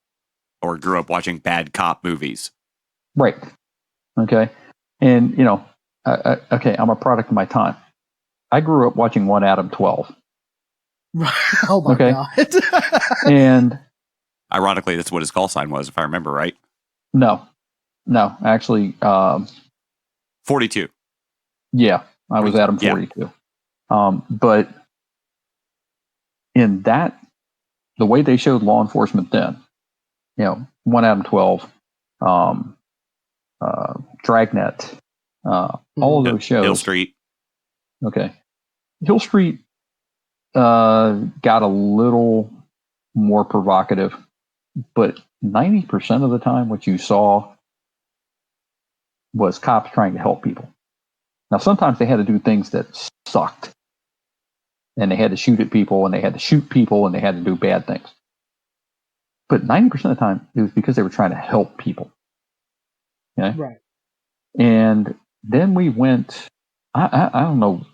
or grew up watching bad cop movies. Right. Okay. And, okay, I'm a product of my time. I grew up watching One Adam 12. Oh my God. And ironically, that's what his call sign was, if I remember right. No, actually, 42. Yeah, I was Adam 42. Yeah. But in that, the way they showed law enforcement then, One Adam 12, Dragnet, all of those shows. Hill Street. Okay. Hill Street got a little more provocative, but 90% of the time what you saw was cops trying to help people. Now, sometimes they had to do things that sucked, and they had to shoot at people, and they had to shoot people, and they had to do bad things. But 90% of the time, it was because they were trying to help people. Okay? Right. And then we went, I don't know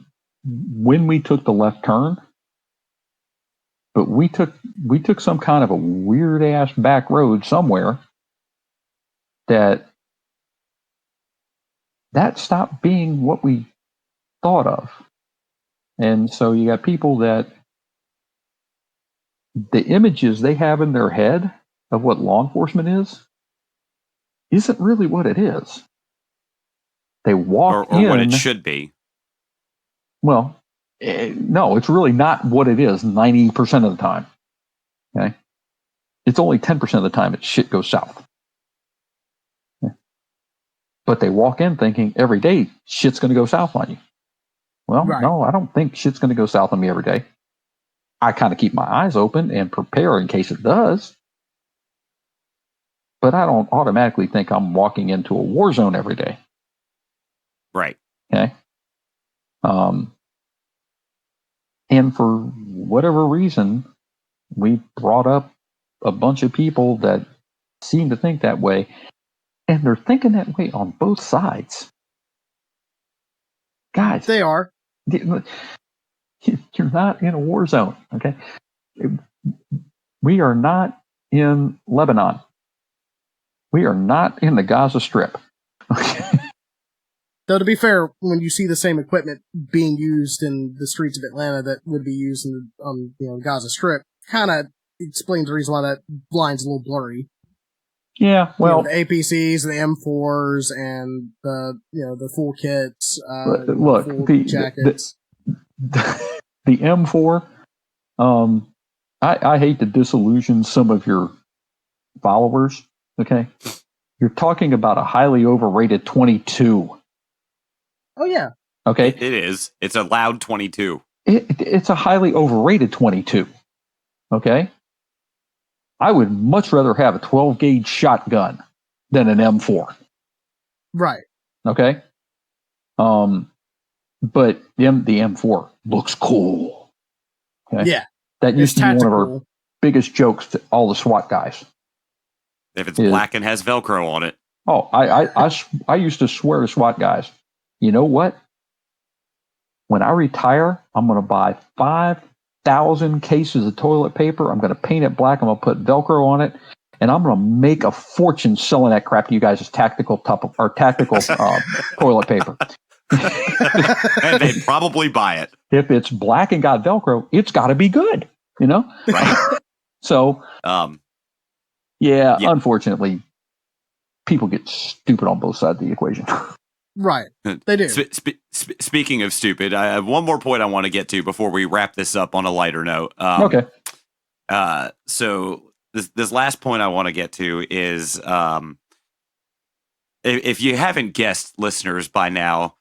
when we took the left turn, but we took some kind of a weird ass back road somewhere that stopped being what we thought of. And so you got people that the images they have in their head of what law enforcement isn't really what it is. They walk or in, what it should be. Well, no, it's really not what it is 90% of the time. Okay, it's only 10% of the time that shit goes south. Okay? But they walk in thinking every day shit's going to go south on you. Well, Right. no, I don't think shit's going to go south on me every day. I kind of keep my eyes open and prepare in case it does. But I don't automatically think I'm walking into a war zone every day. Right. Okay. And for whatever reason, we brought up a bunch of people that seem to think that way, and they're thinking that way on both sides. Guys, They are. you're not in a war zone, okay? We are not in Lebanon. We are not in the Gaza Strip. Though to be fair, when you see the same equipment being used in the streets of Atlanta that would be used in the Gaza Strip, kind of explains the reason why that line's a little blurry. Yeah, well, the APCs, the M4s, and the full kits. Look, full jackets. The M4. I hate to disillusion some of your followers. Okay, you're talking about a highly overrated 22. Oh yeah. Okay, it is. It's a loud 22. It's a highly overrated 22. Okay, I would much rather have a 12 gauge shotgun than an M4. Right. Okay. But the M4 looks cool. Okay? Yeah. That used to be one of our tactical. biggest jokes to all the SWAT guys. If it's black and has Velcro on it. Oh, I used to swear to SWAT guys, you know what? When I retire, I'm going to buy 5,000 cases of toilet paper. I'm going to paint it black. I'm going to put Velcro on it. And I'm going to make a fortune selling that crap to you guys as tactical toilet paper. And they'd probably buy it. If it's black and got Velcro, it's got to be good, Right. So, yeah, unfortunately, people get stupid on both sides of the equation. Right, they do. Speaking of stupid, I have one more point I want to get to before we wrap this up on a lighter note. Okay. So this last point I want to get to is, if you haven't guessed, listeners, by now,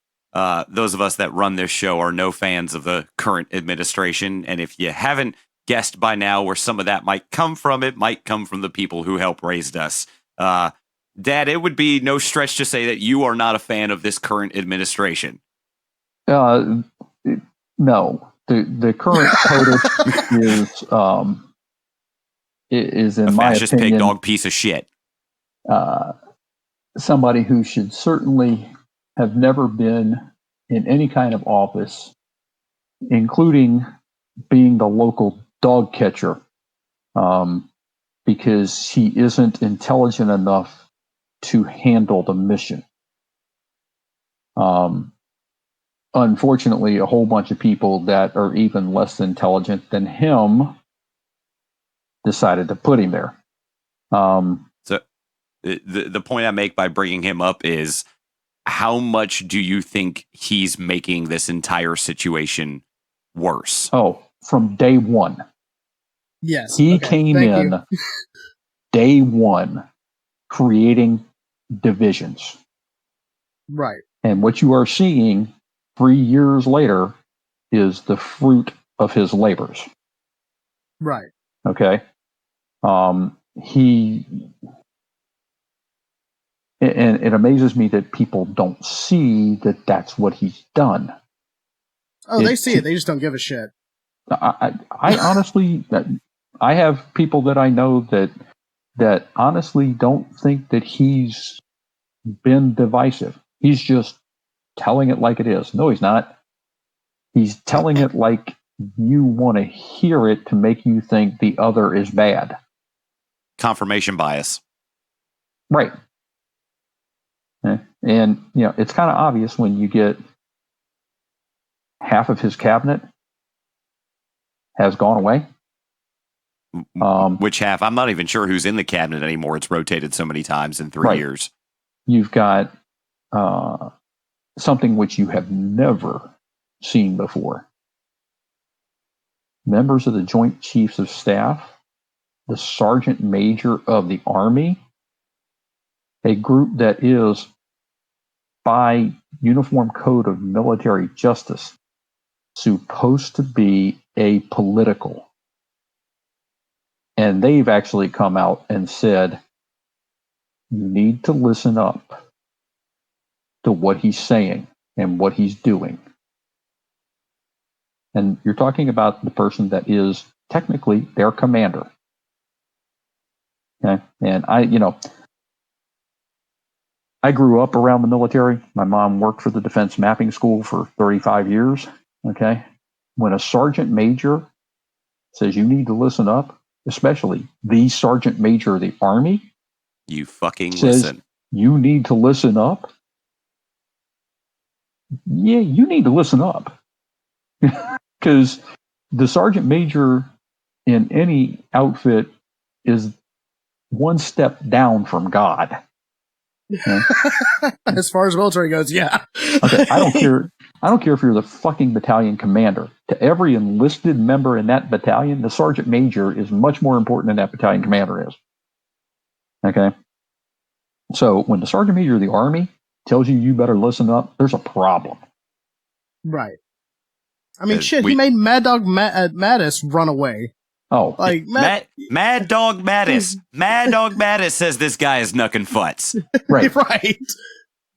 those of us that run this show are no fans of the current administration. And if you haven't guessed by now where some of that might come from, it might come from the people who helped raise us. Dad, it would be no stretch to say that you are not a fan of this current administration. No, the current POTUS is in my fascist opinion, pig dog piece of shit. Somebody who should certainly have never been in any kind of office, including being the local dog catcher, because he isn't intelligent enough to handle the mission. Unfortunately, a whole bunch of people that are even less intelligent than him decided to put him there. So the point I make by bringing him up is, how much do you think he's making this entire situation worse? Oh, from day one. Yes. He came in day one creating divisions. Right. And what you are seeing 3 years later is the fruit of his labors. Right. Okay. And it amazes me that people don't see that that's what he's done. Oh, they see it. They just don't give a shit. I honestly, I have people that I know that honestly don't think that he's been divisive. He's just telling it like it is. No, he's not. He's telling it like you want to hear it to make you think the other is bad. Confirmation bias. Right. And, it's kind of obvious when you get half of his cabinet has gone away. Which half? I'm not even sure who's in the cabinet anymore. It's rotated so many times in 3 years. You've got something which you have never seen before. Members of the Joint Chiefs of Staff the sergeant major of the Army, a group that is, by Uniform Code of Military Justice, supposed to be apolitical. And they've actually come out and said, you need to listen up to what he's saying and what he's doing. And you're talking about the person that is technically their commander. Okay. And I grew up around the military. My mom worked for the Defense Mapping School for 35 years. Okay. When a sergeant major says you need to listen up, especially the sergeant major of the Army, you fucking says listen. You need to listen up. Yeah, you need to listen up. Because the sergeant major in any outfit is one step down from God. Okay? As far as military goes, yeah. Okay, I don't care. I don't care if you're the fucking battalion commander. To every enlisted member in that battalion, the sergeant major is much more important than that battalion commander is. Okay? So when the sergeant major of the Army tells you better listen up, there's a problem. Right. I mean, shit, he made Mad Dog Mattis run away. Oh. Like, Mad Dog Mattis. Mad Dog Mattis says this guy is knucking futz. Right. Right.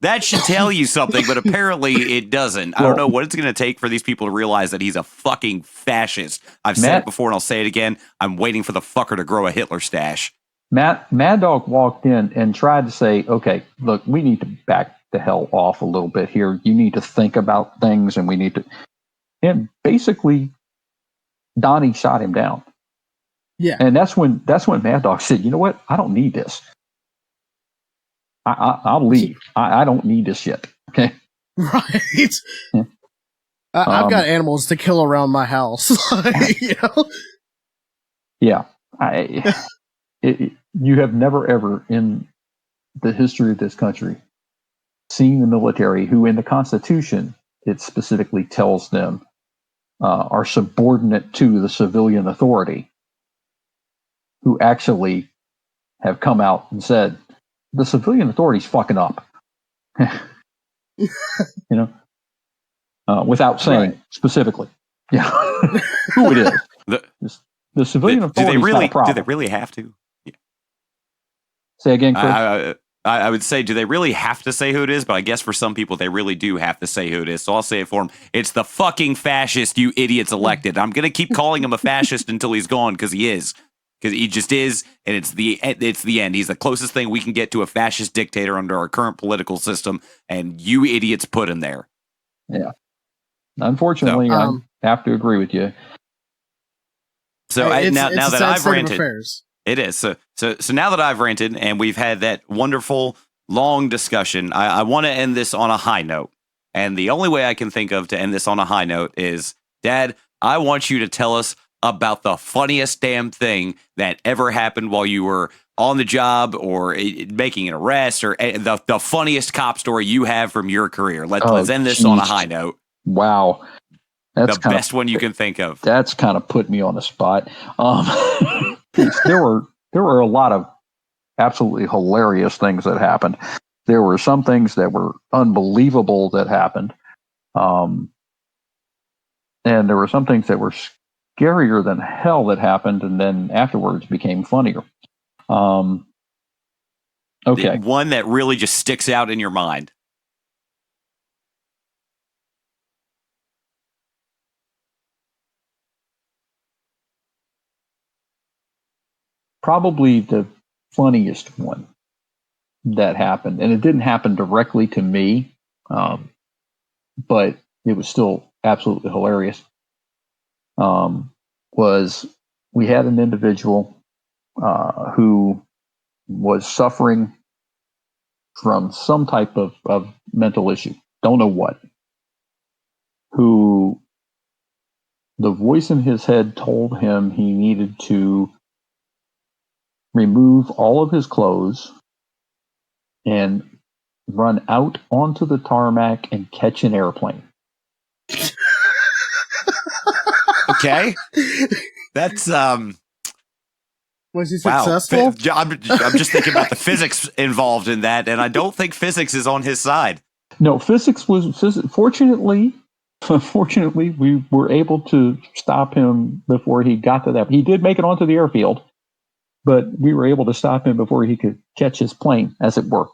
That should tell you something, but apparently it doesn't. I don't know what it's going to take for these people to realize that he's a fucking fascist. I've said it before and I'll say it again. I'm waiting for the fucker to grow a Hitler stash. Mad Dog walked in and tried to say, okay, look, we need to back the hell off a little bit here. You need to think about things and we need to... And basically, Donnie shot him down. Yeah. And that's when Mad Dog said, you know what? I don't need this. I'll leave. I don't need this shit. Okay. Right. Yeah. I've got animals to kill around my house. You know? Yeah. You have never ever in the history of this country seen the military who in the Constitution, it specifically tells them are subordinate to the civilian authority, who actually have come out and said, the civilian authority's fucking up. You know? Without saying specifically who it is. The civilian authority is not a problem. Do they really have to? Yeah. Say again, Chris? I would say, do they really have to say who it is? But I guess for some people, they really do have to say who it is. So I'll say it for them. It's the fucking fascist you idiots elected. I'm going to keep calling him a fascist until he's gone, because he is. Because he just is, and it's the end. He's the closest thing we can get to a fascist dictator under our current political system, and you idiots put him there. Yeah. Unfortunately, I have to agree with you. So now that I've ranted... Affairs. It is. So now that I've ranted and we've had that wonderful, long discussion, I want to end this on a high note. And the only way I can think of to end this on a high note is, Dad, I want you to tell us about the funniest damn thing that ever happened while you were on the job or making an arrest, or the funniest cop story you have from your career. Let's end this on a high note. Wow. That's the best one you can think of. That's kind of put me on the spot. There were a lot of absolutely hilarious things that happened. There were some things that were unbelievable that happened. And there were some things that were scarier than hell that happened and then afterwards became funnier. Okay. One that really just sticks out in your mind. Probably the funniest one that happened, and it didn't happen directly to me, but it was still absolutely hilarious, was we had an individual who was suffering from some type of mental issue, don't know what, who the voice in his head told him he needed to remove all of his clothes and run out onto the tarmac and catch an airplane. Okay. That's Was he Wow. successful? I'm just thinking about the physics involved in that, and I don't think physics is on his side. No, physics was fortunately, we were able to stop him before he got to that. He did make it onto the airfield, but we were able to stop him before he could catch his plane, as it were.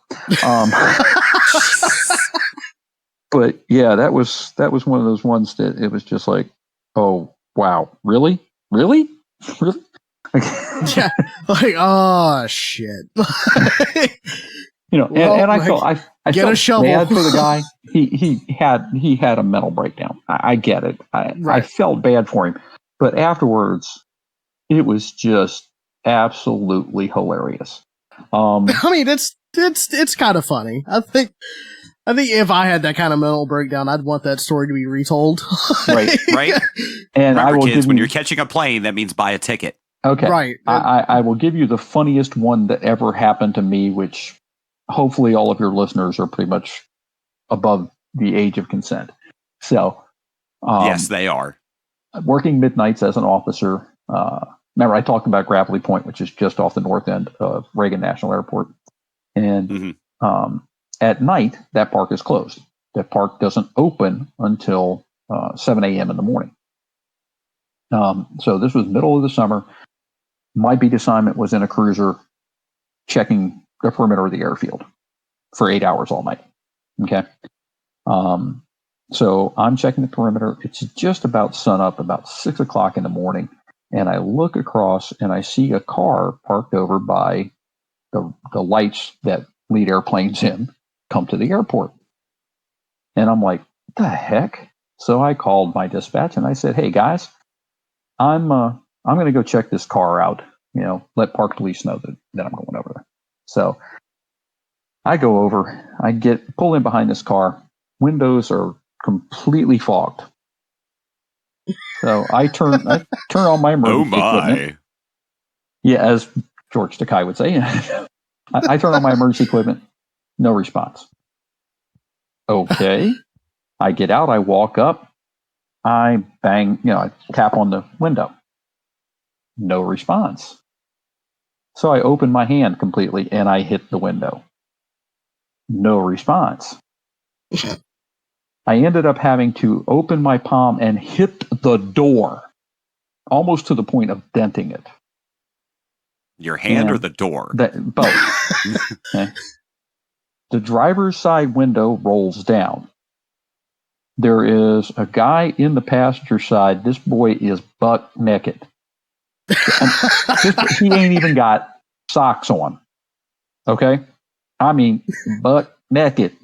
But yeah, that was one of those ones that it was just like, oh wow, really? Yeah, like, oh shit. And I felt I get felt a shovel. bad for the guy. He had a mental breakdown. I get it. I felt bad for him, but afterwards, it was just absolutely hilarious. I mean, it's kind of funny. I think if I had that kind of mental breakdown, I'd want that story to be retold. Right. And remember, I will kids, give when you, you're catching a plane, that means buy a ticket. okay. Right. I will give you the funniest one that ever happened to me, which hopefully all of your listeners are pretty much above the age of consent. So, Yes, they are. Working midnights as an officer. Remember, I talked about Gravelly Point, which is just off the north end of Reagan National Airport. And at night, that park is closed. That park doesn't open until 7 a.m. in the morning. So this was middle of the summer. My beat assignment was in a cruiser checking the perimeter of the airfield for 8 hours all night. Okay. So I'm checking the perimeter. It's just about sunup, about 6 o'clock in the morning. And I look across and I see a car parked over by the lights that lead airplanes in come to the airport. And I'm like, what the heck? So I called my dispatch and I said, hey guys, I'm going to go check this car out. Let Park Police know that I'm going over there. So I go over, pull in behind this car. Windows are completely fogged. So I turn on my emergency equipment. Yeah, as George Takei would say. I turn on my emergency equipment. No response. Okay. I get out. I walk up. I bang, I tap on the window. No response. So I open my hand completely and I hit the window. No response. I ended up having to open my palm and hit the door, almost to the point of denting it. Your hand or the door? Both. Okay. The driver's side window rolls down. There is a guy in the passenger side. This boy is buck naked. He ain't even got socks on. Okay? I mean, buck naked.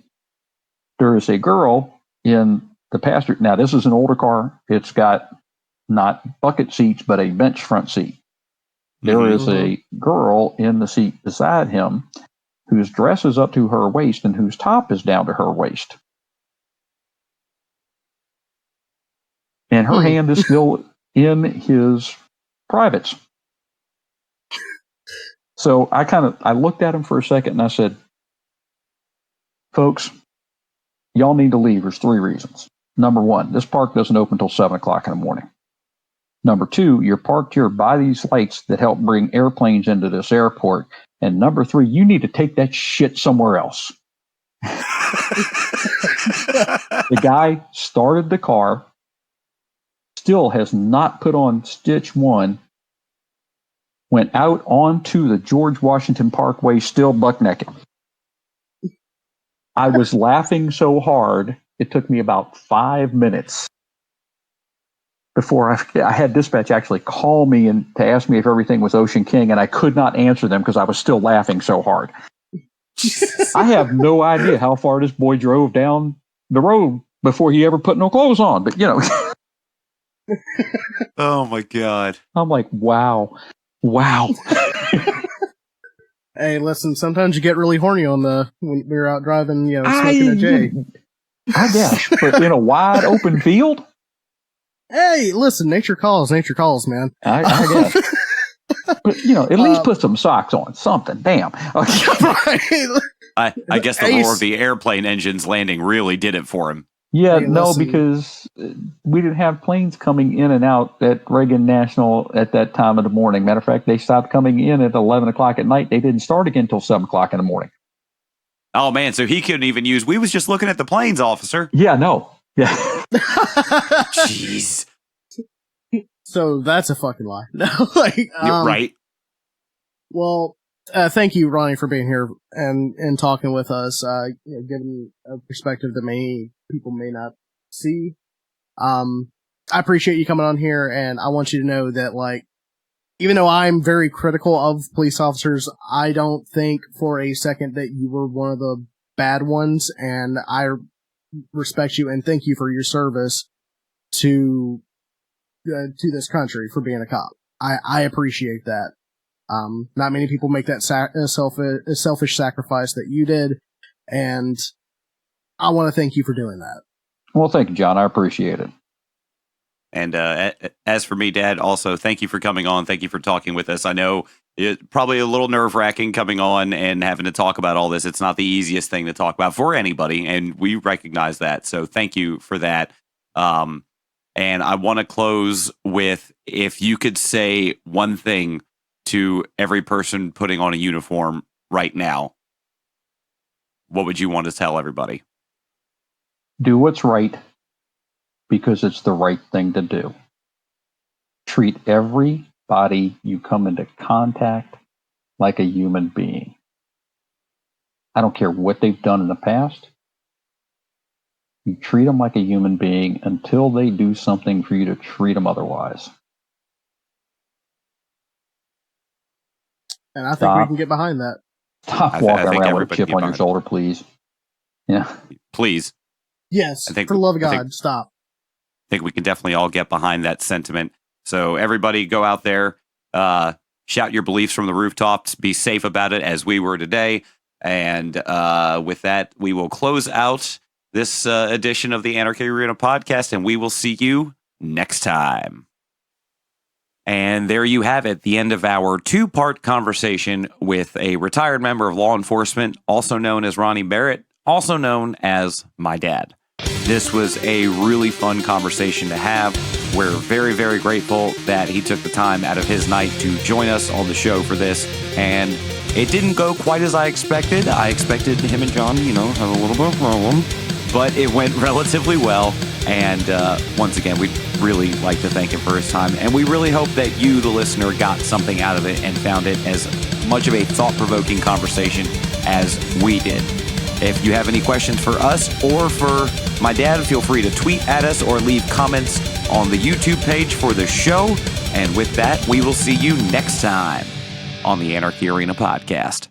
There is a girl in the passenger. Now, this is an older car. It's got not bucket seats, but a bench front seat. There is a girl in the seat beside him whose dress is up to her waist and whose top is down to her waist. And her hand is still in his privates. So I looked at him for a second and I said, folks, y'all need to leave. There's 3 reasons. Number 1, this park doesn't open until 7 o'clock in the morning. Number 2, you're parked here by these lights that help bring airplanes into this airport. And number 3, you need to take that shit somewhere else. The guy started the car, still has not put on stitch 1, went out onto the George Washington Parkway, still buck naked. I was laughing so hard, it took me about 5 minutes before I had dispatch actually call me and to ask me if everything was Ocean King, and I could not answer them because I was still laughing so hard. I have no idea how far this boy drove down the road before he ever put no clothes on, but Oh my God. I'm like, wow. Hey, listen, sometimes you get really horny when we're out driving, smoking a J. I guess, but in a wide open field? Hey, listen, nature calls, man. I guess. But, at least put some socks on, something, damn. Right. I guess the roar of the airplane engines landing really did it for him. Yeah, Hey, no, listen. because we didn't have planes coming in and out at Reagan National at that time of the morning. Matter of fact, they stopped coming in at 11 o'clock at night. They didn't start again until 7 o'clock in the morning. Oh man, so he couldn't even use. We was just looking at the planes, officer. Yeah, no. Yeah. Jeez. So that's a fucking lie. No, like, You're right. Well, thank you, Ronnie, for being here and talking with us. Giving a perspective that many people may not see. I appreciate you coming on here, and I want you to know that, like, even though I'm very critical of police officers, I don't think for a second that you were one of the bad ones, and I respect you and thank you for your service to this country for being a cop. I appreciate that. Not many people make that selfish sacrifice that you did, and I want to thank you for doing that. Well, thank you, John. I appreciate it. And as for me, Dad, also thank you for coming on. Thank you for talking with us. I know it's probably a little nerve-wracking coming on and having to talk about all this. It's not the easiest thing to talk about for anybody, and we recognize that. So thank you for that. And I want to close with, if you could say one thing to every person putting on a uniform right now, what would you want to tell everybody? Do what's right, because it's the right thing to do. Treat everybody you come into contact like a human being. I don't care what they've done in the past. You treat them like a human being until they do something for you to treat them otherwise. And I think we can get behind that. Stop walking around with a chip on your shoulder, please. Yeah. Please. Yes, for the love of God, stop. I think we can definitely all get behind that sentiment. So everybody go out there, shout your beliefs from the rooftops, be safe about it as we were today. And with that, we will close out this edition of the Anarchy Arena podcast, and we will see you next time. And there you have it, the end of our two-part conversation with a retired member of law enforcement, also known as Ronnie Barrett, also known as my dad. This was a really fun conversation to have. We're very, very grateful that he took the time out of his night to join us on the show for this. And it didn't go quite as I expected. I expected him and John, have a little bit of a problem. But it went relatively well. And once again, we'd really like to thank him for his time. And we really hope that you, the listener, got something out of it and found it as much of a thought-provoking conversation as we did. If you have any questions for us or for my dad, feel free to tweet at us or leave comments on the YouTube page for the show. And with that, we will see you next time on the Anarchy Arena podcast.